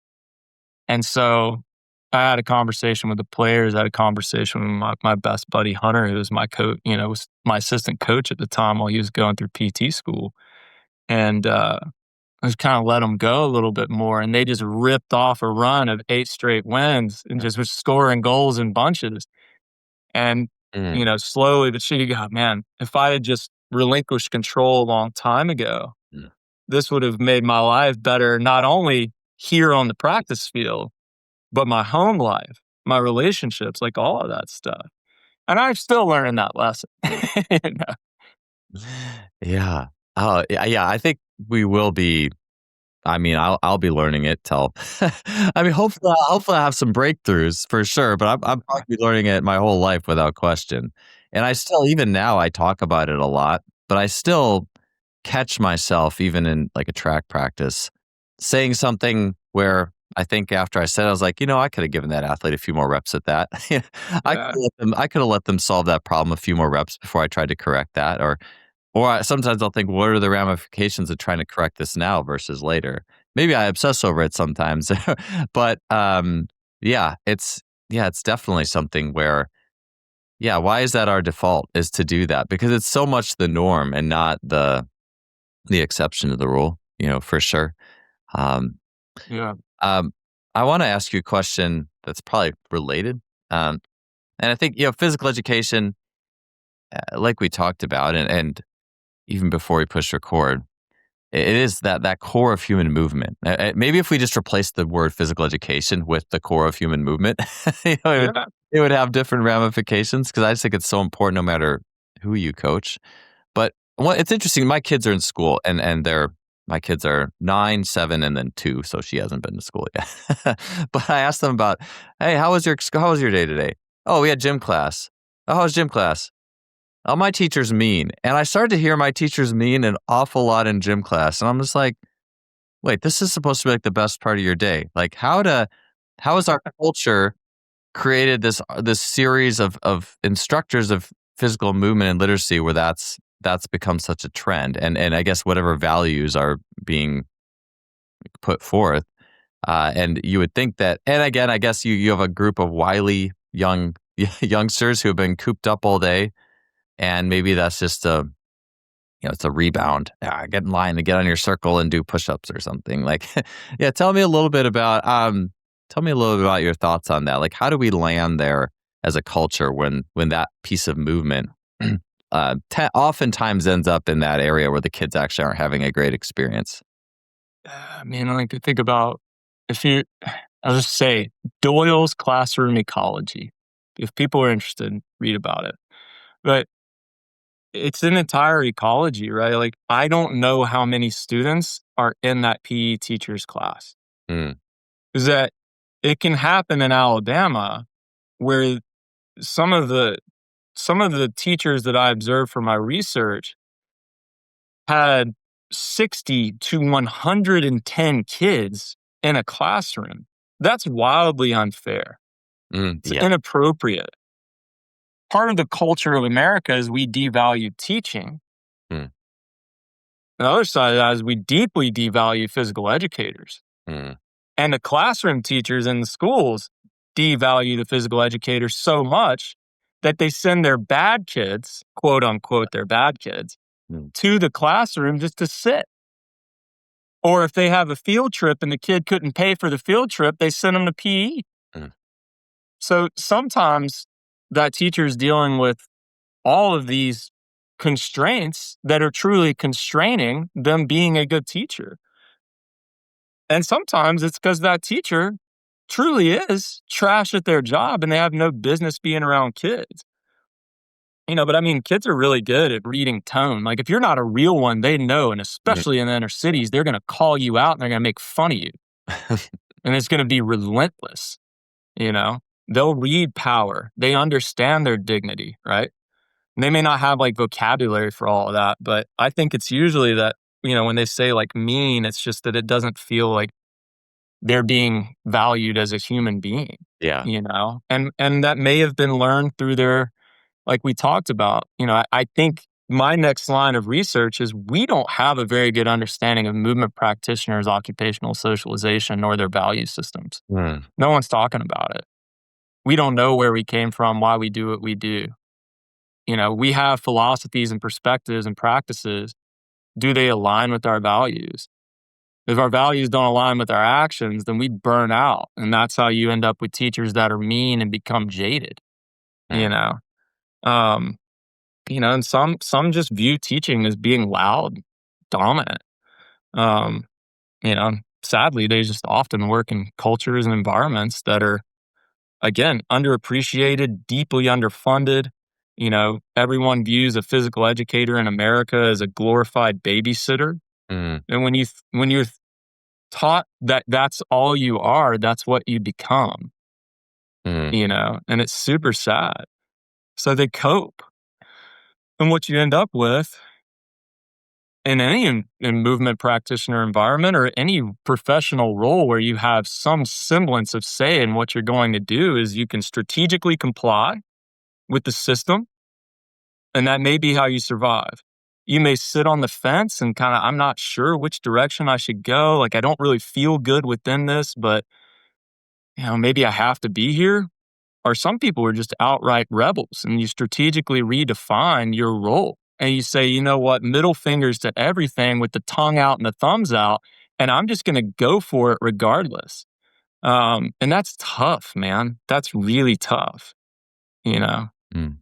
And so I had a conversation with the players. I had a conversation with my best buddy, Hunter, who was my coach, was my assistant coach at the time while he was going through PT school. And I just kind of let them go a little bit more. And they just ripped off a run of 8 straight wins and just was scoring goals in bunches. And, Mm. slowly but surely, God, man, if I had just relinquished control a long time ago, Mm. this would have made my life better, not only here on the practice field, but my home life, my relationships, like all of that stuff. And I'm still learning that lesson. You know? Yeah. Oh, yeah, I think we will be. I mean, I'll be learning it till I mean, hopefully I have some breakthroughs for sure, but I'm probably learning it my whole life without question. And I still, even now, I talk about it a lot, but I still catch myself even in like a track practice saying something where I think after I said it, I was like, I could have given that athlete a few more reps at that. Yeah. I could have let them solve that problem a few more reps before I tried to correct that. Sometimes I'll think, what are the ramifications of trying to correct this now versus later? Maybe I obsess over it sometimes, but yeah, it's definitely something where, yeah, why is that our default is to do that? Because it's so much the norm and not the exception to the rule, for sure. Um, Yeah. um, I want to ask you a question that's probably related, and I think physical education, like we talked about, and even before we push record, it is that core of human movement. Maybe if we just replace the word physical education with the core of human movement, Yeah. it would have different ramifications, because I just think it's so important no matter who you coach. But it's interesting. My kids are in school, and my kids are 9, 7, and then 2, so she hasn't been to school yet. But I asked them about, hey, how was your day today? Oh, we had gym class. Oh, how was gym class? Oh, my teacher's mean. And I started to hear my teacher's mean an awful lot in gym class. And I'm just like, wait, this is supposed to be like the best part of your day. Like how has our culture created this series of instructors of physical movement and literacy where that's become such a trend. And I guess whatever values are being put forth, And you would think that, and again, I guess you have a group of wily young youngsters who have been cooped up all day, and maybe that's just it's a rebound. Get in line and get on your circle and do push-ups or something. Like, yeah, tell me a little bit about your thoughts on that. Like, how do we land there as a culture when that piece of movement oftentimes ends up in that area where the kids actually aren't having a great experience? I mean, I like to think about if you, I'll just say Doyle's classroom ecology. If people are interested, read about it. But it's an entire ecology, right? Like, I don't know how many students are in that PE teacher's class. Mm, Is that it can happen in Alabama where some of the some of the teachers that I observed from my research had 60 to 110 kids in a classroom. That's wildly unfair. It's yeah. inappropriate. Part of the culture of America is we devalue teaching. Mm, The other side of that is we deeply devalue physical educators. mm, And the classroom teachers in the schools devalue the physical educators so much that they send their bad kids, quote unquote, their bad kids, mm, to the classroom just to sit. Or if they have a field trip and the kid couldn't pay for the field trip, they send them to PE. mm, So sometimes that teacher is dealing with all of these constraints that are truly constraining them being a good teacher. And sometimes it's because that teacher truly is trash at their job and they have no business being around kids. But I mean, kids are really good at reading tone. Like, if you're not a real one, they know. And mm. especially in the inner cities, they're going to call you out and they're going to make fun of you. And it's going to be relentless. You know, they'll read power. They understand their dignity, right? And they may not have like vocabulary for all of that, but I think it's usually that, when they say like mean, it's just that it doesn't feel like they're being valued as a human being, Yeah. and that may have been learned through their, like we talked about, I think my next line of research is we don't have a very good understanding of movement practitioners' occupational socialization or their value systems. Mm, No one's talking about it. We don't know where we came from, why we do what we do. We have philosophies and perspectives and practices. Do they align with our values? If our values don't align with our actions, then we burn out. And that's how you end up with teachers that are mean and become jaded, you mm, know? Um, and some just view teaching as being loud, dominant. Um, Sadly, they just often work in cultures and environments that are, again, underappreciated, deeply underfunded. Everyone views a physical educator in America as a glorified babysitter. mm, And when you're taught that that's all you are, that's what you become, mm, and it's super sad. So they cope. And what you end up with in any in movement practitioner environment or any professional role where you have some semblance of say in what you're going to do is you can strategically comply with the system, and that may be how you survive. You may sit on the fence and kind of, I'm not sure which direction I should go. Like, I don't really feel good within this, but maybe I have to be here. Or some people are just outright rebels and you strategically redefine your role. And you say, you know what, middle fingers to everything with the tongue out and the thumbs out. And I'm just going to go for it regardless. And that's tough, man. That's really tough, you know? mm.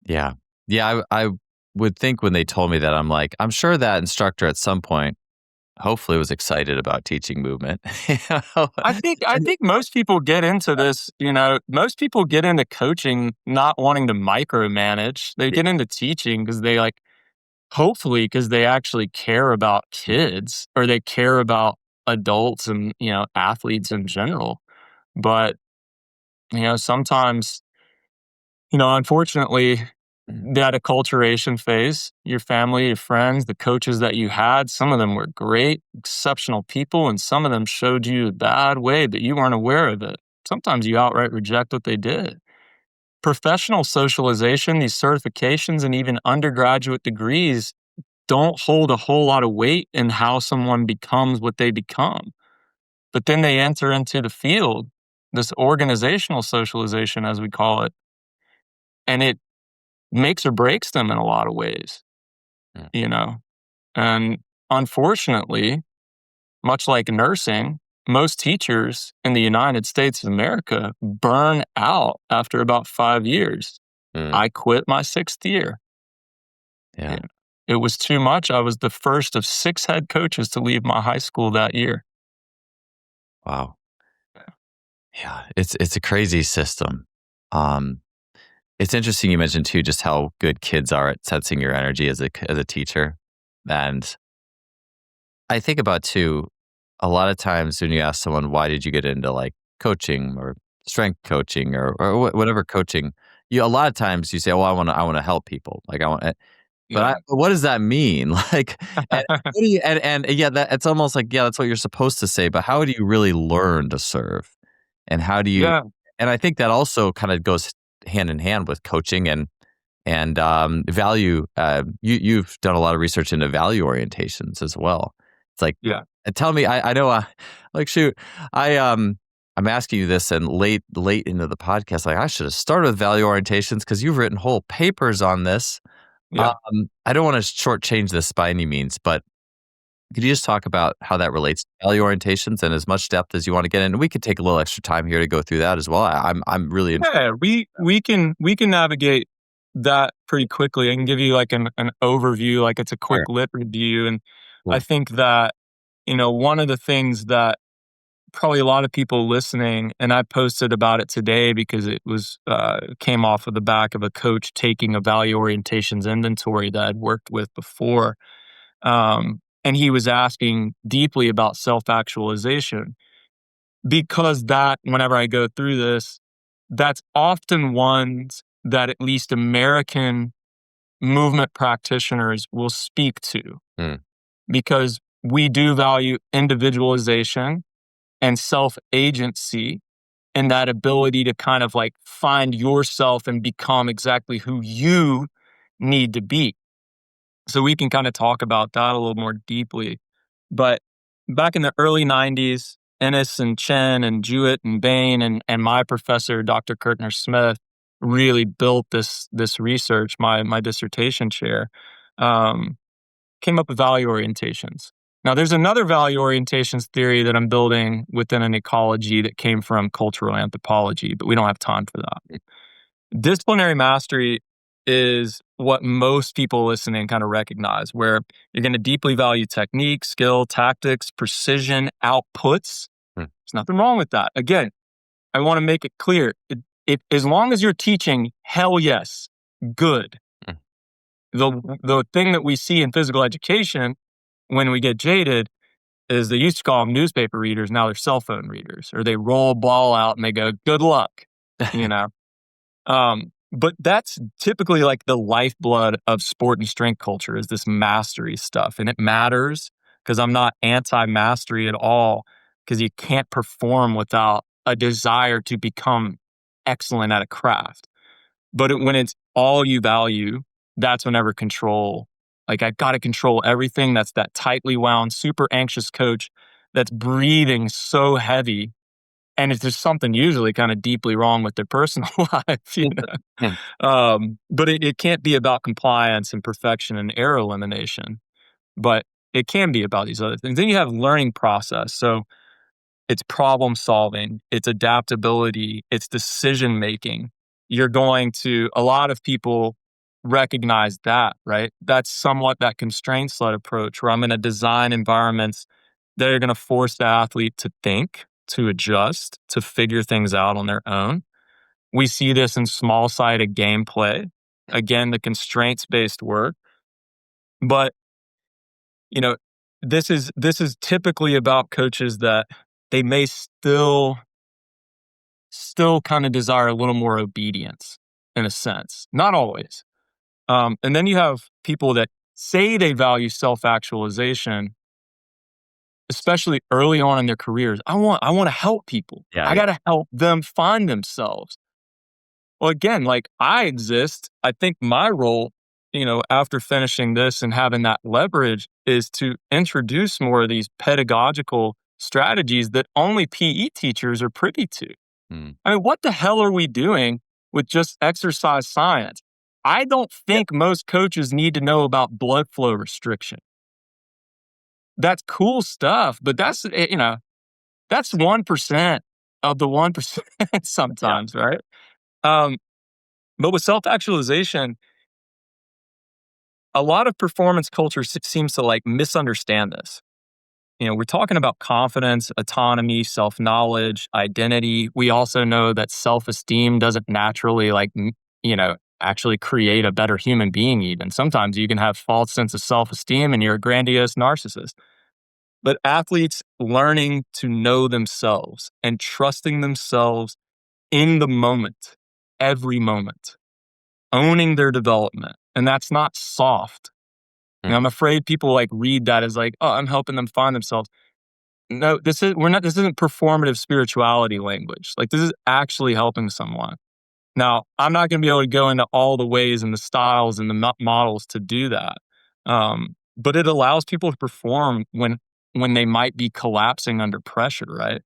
Yeah. Yeah, I would think when they told me that, I'm like, I'm sure that instructor at some point hopefully was excited about teaching movement. You know? I And think most people get into this, most people get into coaching not wanting to micromanage. They get into teaching because they like, hopefully because they actually care about kids or they care about adults and, athletes in general. But, sometimes, unfortunately, that acculturation phase, your family, your friends, the coaches that you had, some of them were great, exceptional people, and some of them showed you a bad way, but you weren't aware of it. Sometimes you outright reject what they did. Professional socialization, these certifications, and even undergraduate degrees don't hold a whole lot of weight in how someone becomes what they become. But then they enter into the field, this organizational socialization, as we call it, and it makes or breaks them in a lot of ways, Mm, you know? And unfortunately, much like nursing, most teachers in the United States of America burn out after about 5 years. mm, I quit my sixth year. yeah. Yeah. It was too much. I was the first of six head coaches to leave my high school that year. Wow. Yeah. It's a crazy system. Um, it's interesting you mentioned too just how good kids are at sensing your energy as a teacher. And I think about too, a lot of times when you ask someone, why did you get into like coaching or strength coaching or whatever coaching, a lot of times you say, oh, I want to help people. Like I want, but Yeah. what does that mean? Like, and what do you, and yeah, that it's almost like, yeah, that's what you're supposed to say, but how do you really learn to serve? And how do you, Yeah. and I think that also kind of goes hand in hand with coaching and value. You've done a lot of research into value orientations as well. It's like, Yeah. tell me, I know, like, shoot, I'm asking you this and late into the podcast, like I should have started with value orientations because you've written whole papers on this. Yeah. I don't want to shortchange this by any means, but could you just talk about how that relates to value orientations and as much depth as you want to get in? We could take a little extra time here to go through that as well. I'm really interested. Yeah, we can navigate that pretty quickly. I can give you like an overview, like it's a quick Sure. lit review. And I Cool. think that, one of the things that probably a lot of people listening, and I posted about it today because it was came off of the back of a coach taking a value orientations inventory that I'd worked with before. And he was asking deeply about self-actualization because that whenever I go through this, that's often ones that at least American movement practitioners will speak to Mm, because we do value individualization and self agency and that ability to kind of like find yourself and become exactly who you need to be. So we can kind of talk about that a little more deeply. But back in the early 90s, Ennis and Chen and Jewett and Bain and my professor, Dr. Kirtner Smith, really built this research, my dissertation chair, um, came up with value orientations. Now, there's another value orientations theory that I'm building within an ecology that came from cultural anthropology, but we don't have time for that. Disciplinary mastery is what most people listening kind of recognize, where you're going to deeply value technique, skill, tactics, precision, outputs. mm, There's nothing wrong with that. Again, I want to make it clear. As long as you're teaching, hell yes, good. mm. The thing that we see in physical education when we get jaded is they used to call them newspaper readers. Now they're cell phone readers, or they roll a ball out and they go, good luck, you know? But that's typically like the lifeblood of sport and strength culture is this mastery stuff. And it matters because I'm not anti-mastery at all, because you can't perform without a desire to become excellent at a craft. But when it's all you value, that's whenever control, like I got to control everything. That's that tightly wound, super anxious coach that's breathing so heavy. And it's just something usually kind of deeply wrong with their personal life, Mm, But it can't be about compliance and perfection and error elimination, but it can be about these other things. Then you have learning process. So it's problem solving, it's adaptability, it's decision making. You're going to, a lot of people recognize that, right? That's somewhat that constraints led approach where I'm going to design environments that are going to force the athlete to think, to adjust, to figure things out on their own. We see this in small sided gameplay. Again, the constraints based work. But, you know, this is typically about coaches that they may still kind of desire a little more obedience in a sense. Not always. And then you have people that say they value self-actualization, especially early on in their careers. I want to help people. yeah, I yeah, got to help them find themselves. Well, again, like I exist, I think my role, after finishing this and having that leverage is to introduce more of these pedagogical strategies that only PE teachers are privy to. Mm. I mean, what the hell are we doing with just exercise science? I don't Yeah. think most coaches need to know about blood flow restriction. That's cool stuff, but that's 1% of the 1% Yeah. sometimes, right? Um, but with self-actualization, a lot of performance culture seems to like misunderstand this. We're talking about confidence, autonomy, self-knowledge, identity. We also know that self-esteem doesn't naturally actually create a better human being even. Sometimes you can have false sense of self-esteem and you're a grandiose narcissist. But athletes learning to know themselves and trusting themselves in the moment, every moment, owning their development. And that's not soft. I'm Mhm. afraid people like read that as like, oh, I'm helping them find themselves. No, this isn't performative spirituality language. Like this is actually helping someone. Now, I'm not going to be able to go into all the ways and the styles and the models to do that. But it allows people to perform when they might be collapsing under pressure, right?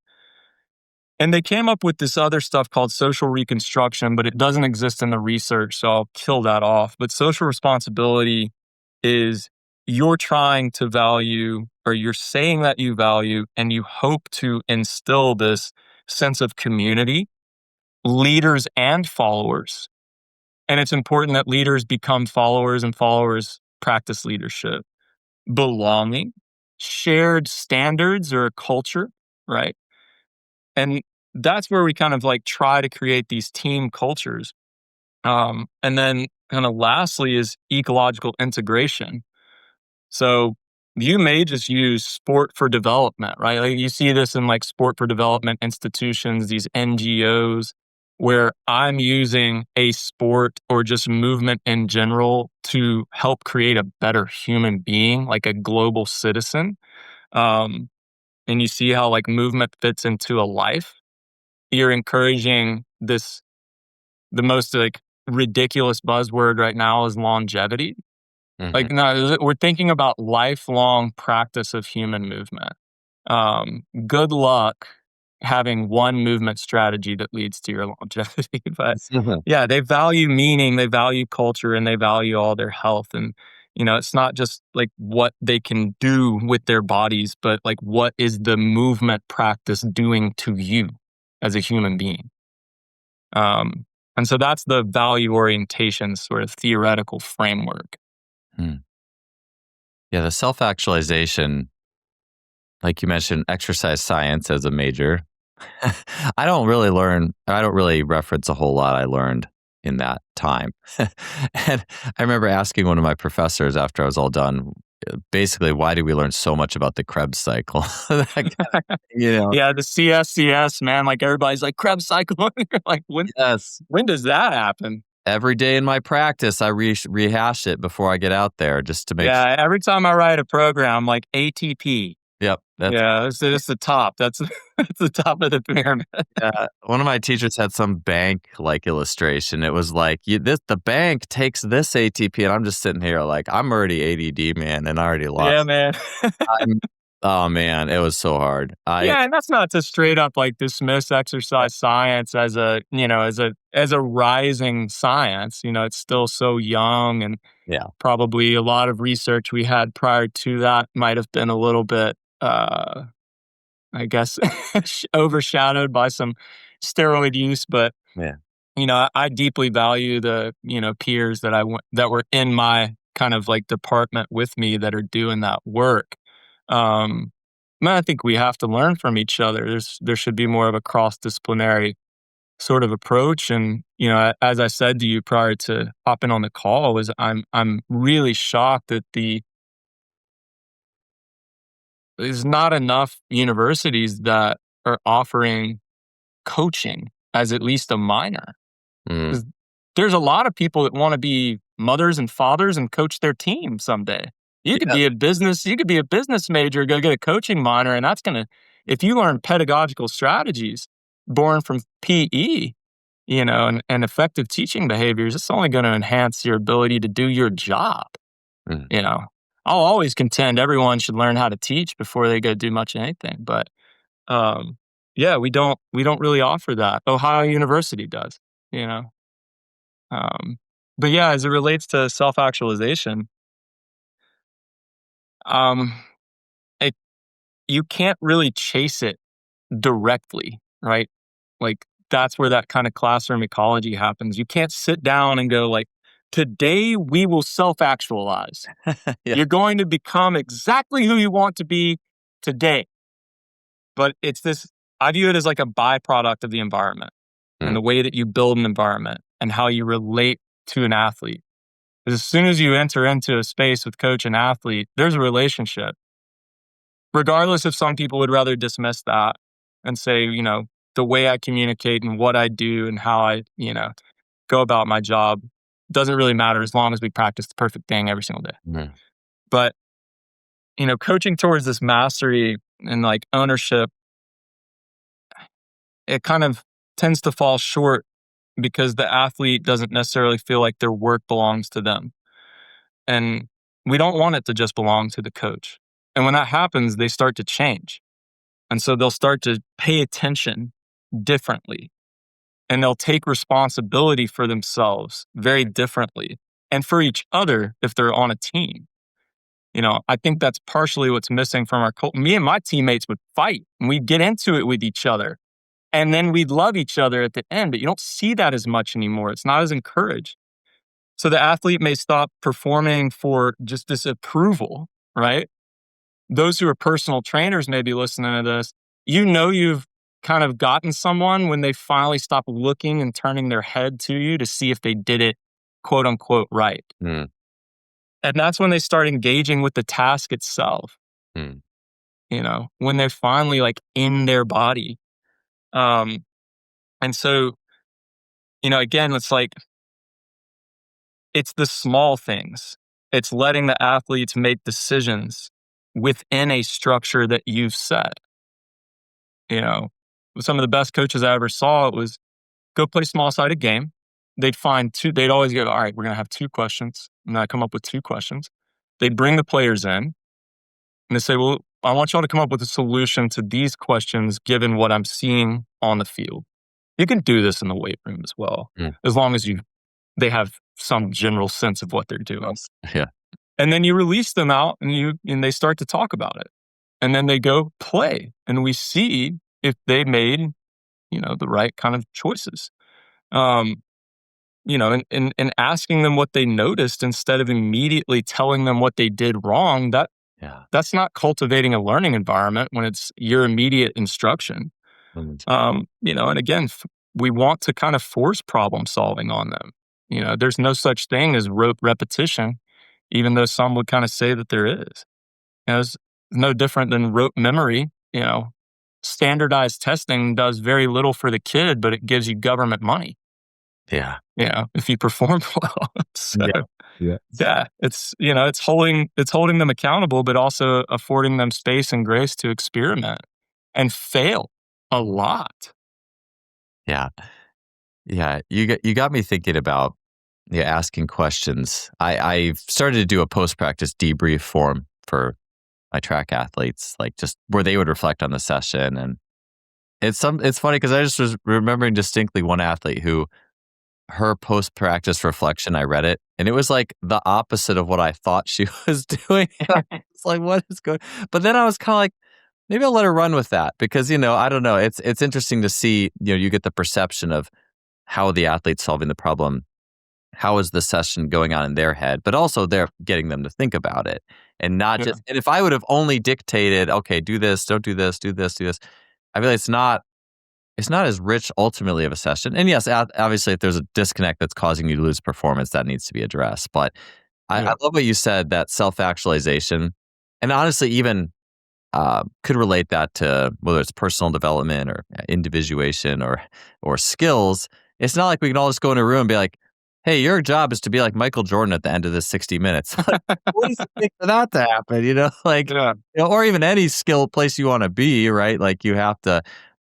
And they came up with this other stuff called social reconstruction, but it doesn't exist in the research, so I'll kill that off. But social responsibility is you're trying to value, or you're saying that you value, and you hope to instill this sense of community, leaders and followers. And it's important that leaders become followers and followers practice leadership, belonging, shared standards or a culture, right? And that's where we kind of like try to create these team cultures. And then kind of lastly is ecological integration. So you may just use sport for development, right? Like you see this in like sport for development institutions, these NGOs, where I'm using a sport or just movement in general to help create a better human being, like a global citizen. Um, and you see how like movement fits into a life. You're encouraging the most like ridiculous buzzword right now is longevity. Mhm. Like, no, we're thinking about lifelong practice of human movement. Good luck having one movement strategy that leads to your longevity. But yeah, they value meaning, they value culture, and they value all their health. And, it's not just like what they can do with their bodies, but like what is the movement practice doing to you as a human being? Um, and so that's the value orientation sort of theoretical framework. Mm. Yeah, the self-actualization, like you mentioned, exercise science as a major. I don't really reference a whole lot I learned in that time. And I remember asking one of my professors after I was all done, basically, why do we learn so much about the Krebs cycle? That kind of, you know, Yeah, the CSCS, man, like, everybody's like, "Krebs cycle." You're like, yes. when does that happen?" Every day in my practice, I rehash it before I get out there just to make sure. Yeah, every time I write a program, like, ATP. Yep, that's Yeah, it's the top. That's that's the top of the pyramid. yeah, one of my teachers had some bank, like, illustration. It was like, the bank takes this ATP, and I'm just sitting here like, I'm already ADD, man, and I already Yeah, lost man. I'm oh, man, it was so hard. I Yeah, and that's not to straight up, like, dismiss yeah, exercise science as a rising science. It's still so young, and yeah, probably a lot of research we had prior to that might have been a little bit, I guess, overshadowed by some steroid use. But yeah, I deeply value the peers that were in my kind of like department with me that are doing that work. Um, I think we have to learn from each other. There should be more of a cross disciplinary sort of approach. And as I said to you prior to hopping on the call, was I'm really shocked that there's not enough universities that are offering coaching as at least a minor. mm, 'Cause there's a lot of people that wanna be mothers and fathers and coach their team someday. yeah, You could be a business major, go get a coaching minor, and that's gonna if you learn pedagogical strategies born from PE, and effective teaching behaviors, it's only gonna enhance your ability to do your job, mm, you know? I'll always contend everyone should learn how to teach before they go do much anything, but Um, yeah, we don't really offer that. Ohio University does, you know. Um, but yeah, as it relates to self-actualization, um, it you can't really chase it directly, right? Like that's where that kind of classroom ecology happens. You can't sit down and go like, today we will self-actualize. Yeah. You're going to become exactly who you want to be today. But it's this, I view it as like a byproduct of the environment and Mm, the way that you build an environment and how you relate to an athlete. 'Cause as soon as you enter into a space with coach and athlete, there's a relationship. Regardless if some people would rather dismiss that and say, the way I communicate and what I do and how I, go about my job doesn't really matter as long as we practice the perfect thing every single day. mm, But, coaching towards this mastery and like ownership, it kind of tends to fall short because the athlete doesn't necessarily feel like their work belongs to them. And we don't want it to just belong to the coach. And when that happens, they start to change. And so they'll start to pay attention differently and they'll take responsibility for themselves very differently and for each other if they're on a team. I think that's partially what's missing from our culture. Me and my teammates would fight and we'd get into it with each other and then we'd love each other at the end, but you don't see that as much anymore. It's not as encouraged. So the athlete may stop performing for just this approval, right? Those who are personal trainers may be listening to this. You've kind of gotten someone when they finally stop looking and turning their head to you to see if they did it quote unquote right. mm, And that's when they start engaging with the task itself, mm. when they're finally like in their body. Um, and so, again, it's the small things. It's letting the athletes make decisions within a structure that you've set. You know, some of the best coaches I ever saw, it was go play small sided game. They'd find two, they'd always go, all right, we're going to have two questions. And I come up with two questions. They'd bring the players in and they say, well, I want y'all to come up with a solution to these questions given what I'm seeing on the field. You can do this in the weight room as well, Mm. as long as they have some general sense of what they're doing. Yeah. And then you release them out and they start to talk about it. And then they go play and we see if they made, the right kind of choices. Um, and asking them what they noticed instead of immediately telling them what they did wrong, Yeah. that's not cultivating a learning environment when it's your immediate instruction. Mm, And again, we want to kind of force problem solving on them. There's no such thing as rote repetition, even though some would kind of say that there is. It's no different than rote memory. Standardized testing does very little for the kid, but it gives you government money. yeah. If you perform well. So Yeah. Yeah. yeah, it's holding them accountable, but also affording them space and grace to experiment and fail a lot. Yeah. Yeah. You got me thinking about asking questions. I've started to do a post practice debrief form for my track athletes, like just where they would reflect on the session. And it's funny because I just was remembering distinctly one athlete who her post practice reflection, I read it, and it was like the opposite of what I thought she was doing. It's like, what is going? But then I was kind of like, maybe I'll let her run with that because I don't know. It's interesting to see. You get the perception of how the athlete's solving the problem. How is the session going on in their head? But also they're getting them to think about it and not Yeah, just. And if I would have only dictated, okay, do this, don't do this, do this, do this, I feel like it's not as rich ultimately of a session. And yes, obviously, if there's a disconnect that's causing you to lose performance, that needs to be addressed. But I yeah, love what you said, that self-actualization, and honestly, even could relate that to whether it's personal development or individuation or skills. It's not like we can all just go in a room and be like, "Hey, your job is to be like Michael Jordan at the end of this 60 minutes." Like, what does it take for that to happen? yeah, Or even any skill place you want to be, right? Like you have to.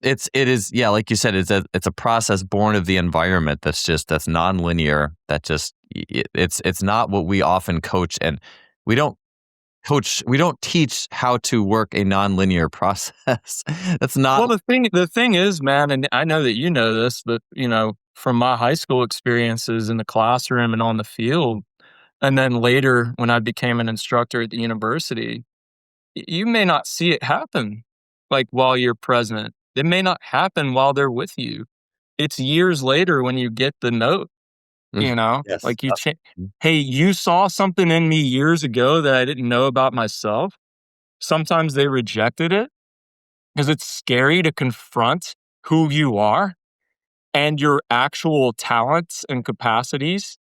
It is yeah, like you said, it's a process born of the environment that's nonlinear. That just it's not what we often coach, and we don't. coach, we don't teach how to work a nonlinear process. That's not. Well, the thing is, man, and I know that you know this, but from my high school experiences in the classroom and on the field, and then later when I became an instructor at the university, you may not see it happen like while you're present. It may not happen while they're with you. It's years later when you get the note, Mm, yes. like hey, you saw something in me years ago that I didn't know about myself. Sometimes they rejected it because it's scary to confront who you are and your actual talents and capacities.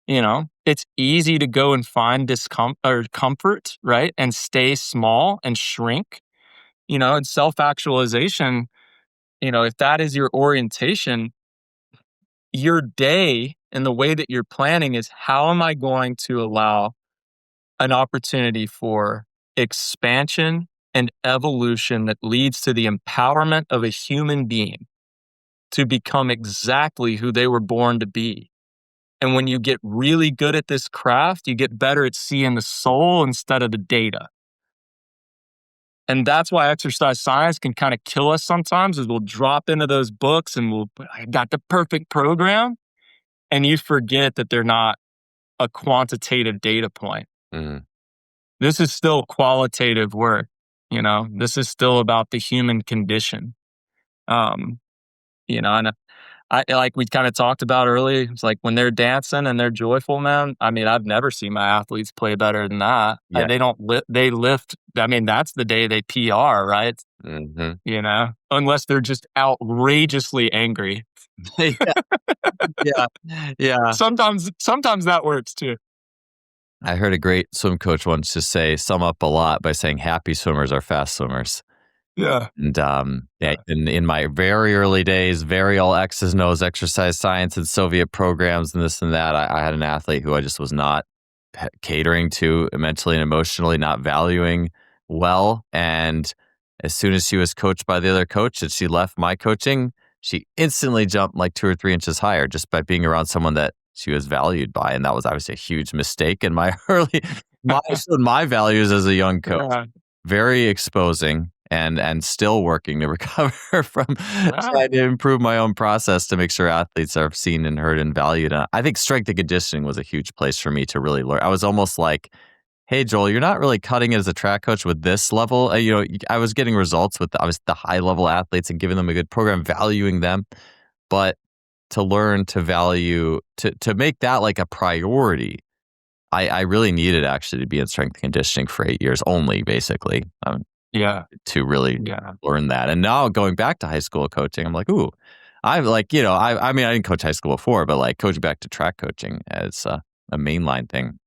It's easy to go and find discomfort or comfort, right? And stay small and shrink, and self-actualization, if that is your orientation, your day and the way that you're planning is, how am I going to allow an opportunity for expansion and evolution that leads to the empowerment of a human being to become exactly who they were born to be? And when you get really good at this craft, you get better at seeing the soul instead of the data. And that's why exercise science can kind of kill us sometimes, is we'll drop into those books and I got the perfect program. And you forget that they're not a quantitative data point. Mm, This is still qualitative work. This is still about the human condition. Um, and like we kind of talked about earlier, it's like when they're dancing and they're joyful, man. I mean, I've never seen my athletes play better than that. yeah. They don't they lift. I mean, that's the day they PR, right? Hmm. Unless they're just outrageously angry. Yeah. Yeah. Yeah. Sometimes that works too. I heard a great swim coach once just sum up a lot by saying happy swimmers are fast swimmers. Yeah. And yeah, Yeah. in my very early days, very all X's and O's exercise science and Soviet programs and this and that, I had an athlete who I just was not catering to mentally and emotionally, not valuing well. And as soon as she was coached by the other coach and she left my coaching, she instantly jumped like 2 or 3 inches higher just by being around someone that she was valued by. And that was obviously a huge mistake in my my values as a young coach. Yeah. Very exposing and still working to recover from Yeah. trying to improve my own process to make sure athletes are seen and heard and valued. I think strength and conditioning was a huge place for me to really learn. I was almost like, "Hey, Joel, you're not really cutting it as a track coach with this level." I was getting results with the high level athletes and giving them a good program, valuing them, but to learn to value to make that like a priority. I really needed actually to be in strength and conditioning for 8 years only, basically. Yeah. To really Yeah. learn that. And now going back to high school coaching, I'm like, ooh, I'm like, I mean, I didn't coach high school before, but like coaching back to track coaching as a mainline thing.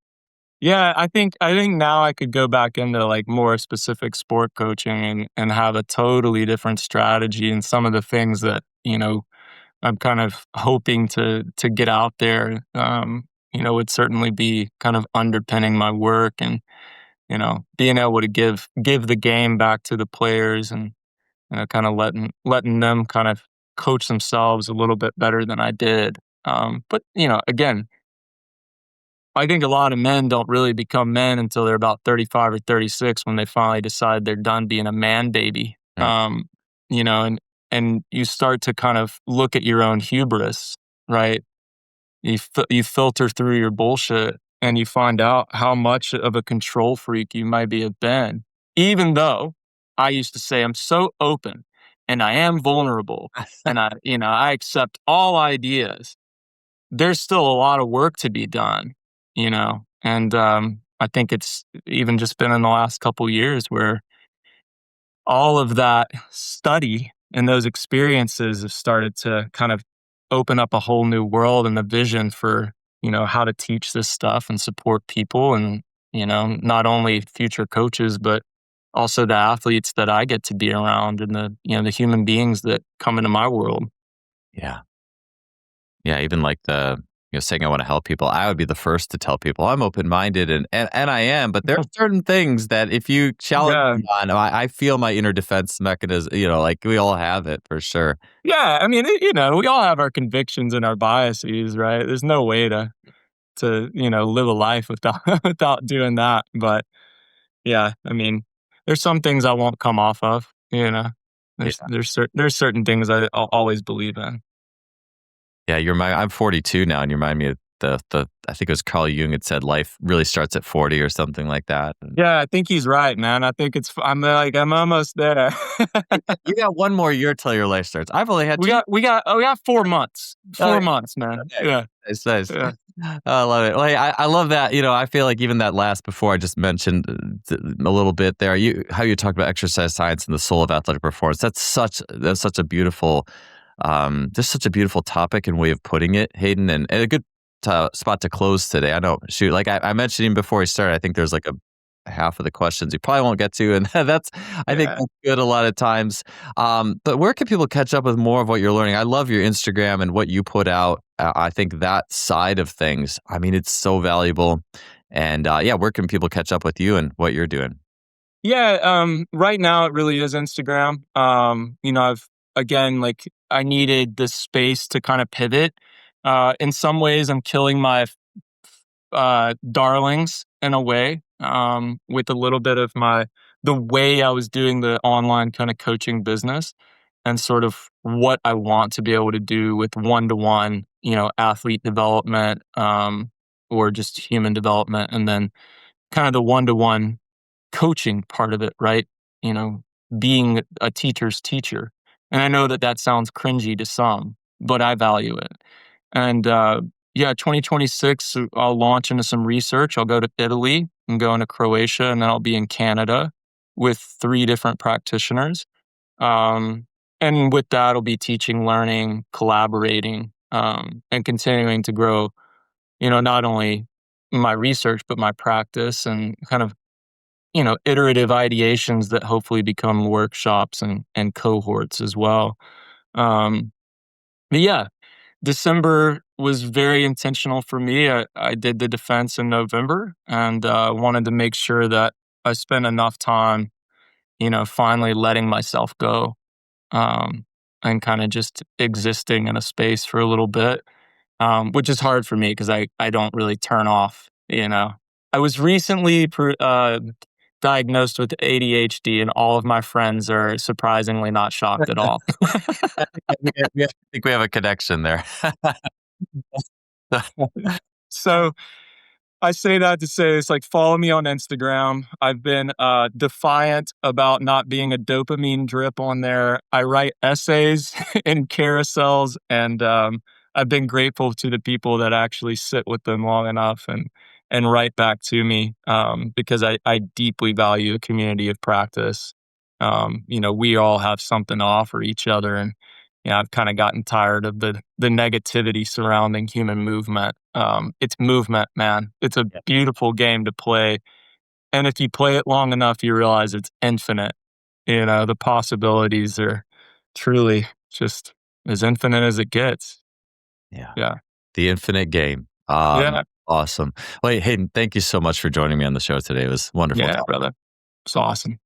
Yeah, I think now I could go back into like more specific sport coaching and have a totally different strategy, and some of the things that, I'm kind of hoping to get out there, would certainly be kind of underpinning my work, and, being able to give the game back to the players, and, kind of letting them kind of coach themselves a little bit better than I did. But, again, I think a lot of men don't really become men until they're about 35 or 36, when they finally decide they're done being a man baby. Mm. And you start to kind of look at your own hubris, right? You filter through your bullshit and you find out how much of a control freak you maybe have been. Even though I used to say I'm so open and I am vulnerable and I accept all ideas, there's still a lot of work to be done, and I think it's even just been in the last couple years where all of that study and those experiences have started to kind of open up a whole new world and the vision for, how to teach this stuff and support people, and, not only future coaches, but also the athletes that I get to be around, and the human beings that come into my world. Yeah. Yeah. Even like saying I want to help people, I would be the first to tell people I'm open minded and I am, but there are certain things that if you challenge Yeah. me on, I feel my inner defense mechanism, like we all have it for sure. Yeah, I mean, we all have our convictions and our biases, right? There's no way to live a life without without doing that. But yeah, I mean, there's some things I won't come off of, you know? Yeah. There's certain things I'll always believe in. Yeah, I'm 42 now, and you remind me of the I think it was Carl Jung had said life really starts at 40 or something like that. And Yeah, I think he's right, man. I think I'm almost there. you got one more year till your life starts. I've only had 2. We got 4 months. Oh, 4 months, man. yeah. Yeah, It's nice. yeah, I love it. Well, hey, I love that. I feel like even that last before I just mentioned a little bit there, how you talked about exercise science and the soul of athletic performance. That's such a beautiful, just such a beautiful topic and way of putting it, Hayden, and a good spot to close today. I know, shoot, like I mentioned even before we started, I think there's like a half of the questions you probably won't get to, and I think yeah. that's good a lot of times. But where can people catch up with more of what you're learning? I love your Instagram and what you put out. I think that side of things, I mean, it's so valuable. And yeah, where can people catch up with you and what you're doing? Yeah, right now it really is Instagram. I've again, like I needed this space to kind of pivot. In some ways, I'm killing my darlings in a way, with a little bit of the way I was doing the online kind of coaching business and sort of what I want to be able to do with one to one, athlete development, or just human development, and then kind of the one to one coaching part of it, right? You know, being a teacher's teacher. And I know that that sounds cringy to some, but I value it. And yeah, 2026, I'll launch into some research. I'll go to Italy and go into Croatia, and then I'll be in Canada with 3 different practitioners. Um, and with that, I'll be teaching, learning, collaborating, and continuing to grow, not only my research, but my practice and kind of iterative ideations that hopefully become workshops and cohorts as well. Um, but yeah, December was very intentional for me. I did the defense in November and wanted to make sure that I spent enough time, finally letting myself go, and kind of just existing in a space for a little bit, which is hard for me because I don't really turn off. I was recently diagnosed with ADHD, and all of my friends are surprisingly not shocked at all. I think we have a connection there. So I say that to say it's like follow me on Instagram. I've been defiant about not being a dopamine drip on there. I write essays in carousels, and I've been grateful to the people that actually sit with them long enough and write back to me, because I deeply value a community of practice. We all have something to offer each other, and yeah, I've kind of gotten tired of the negativity surrounding human movement. It's movement, man. It's a beautiful game to play, and if you play it long enough, you realize it's infinite. The possibilities are truly just as infinite as it gets. Yeah. Yeah, The infinite game. yeah, Awesome. Well, Hayden, thank you so much for joining me on the show today. It was wonderful yeah, talking. brother. It's awesome.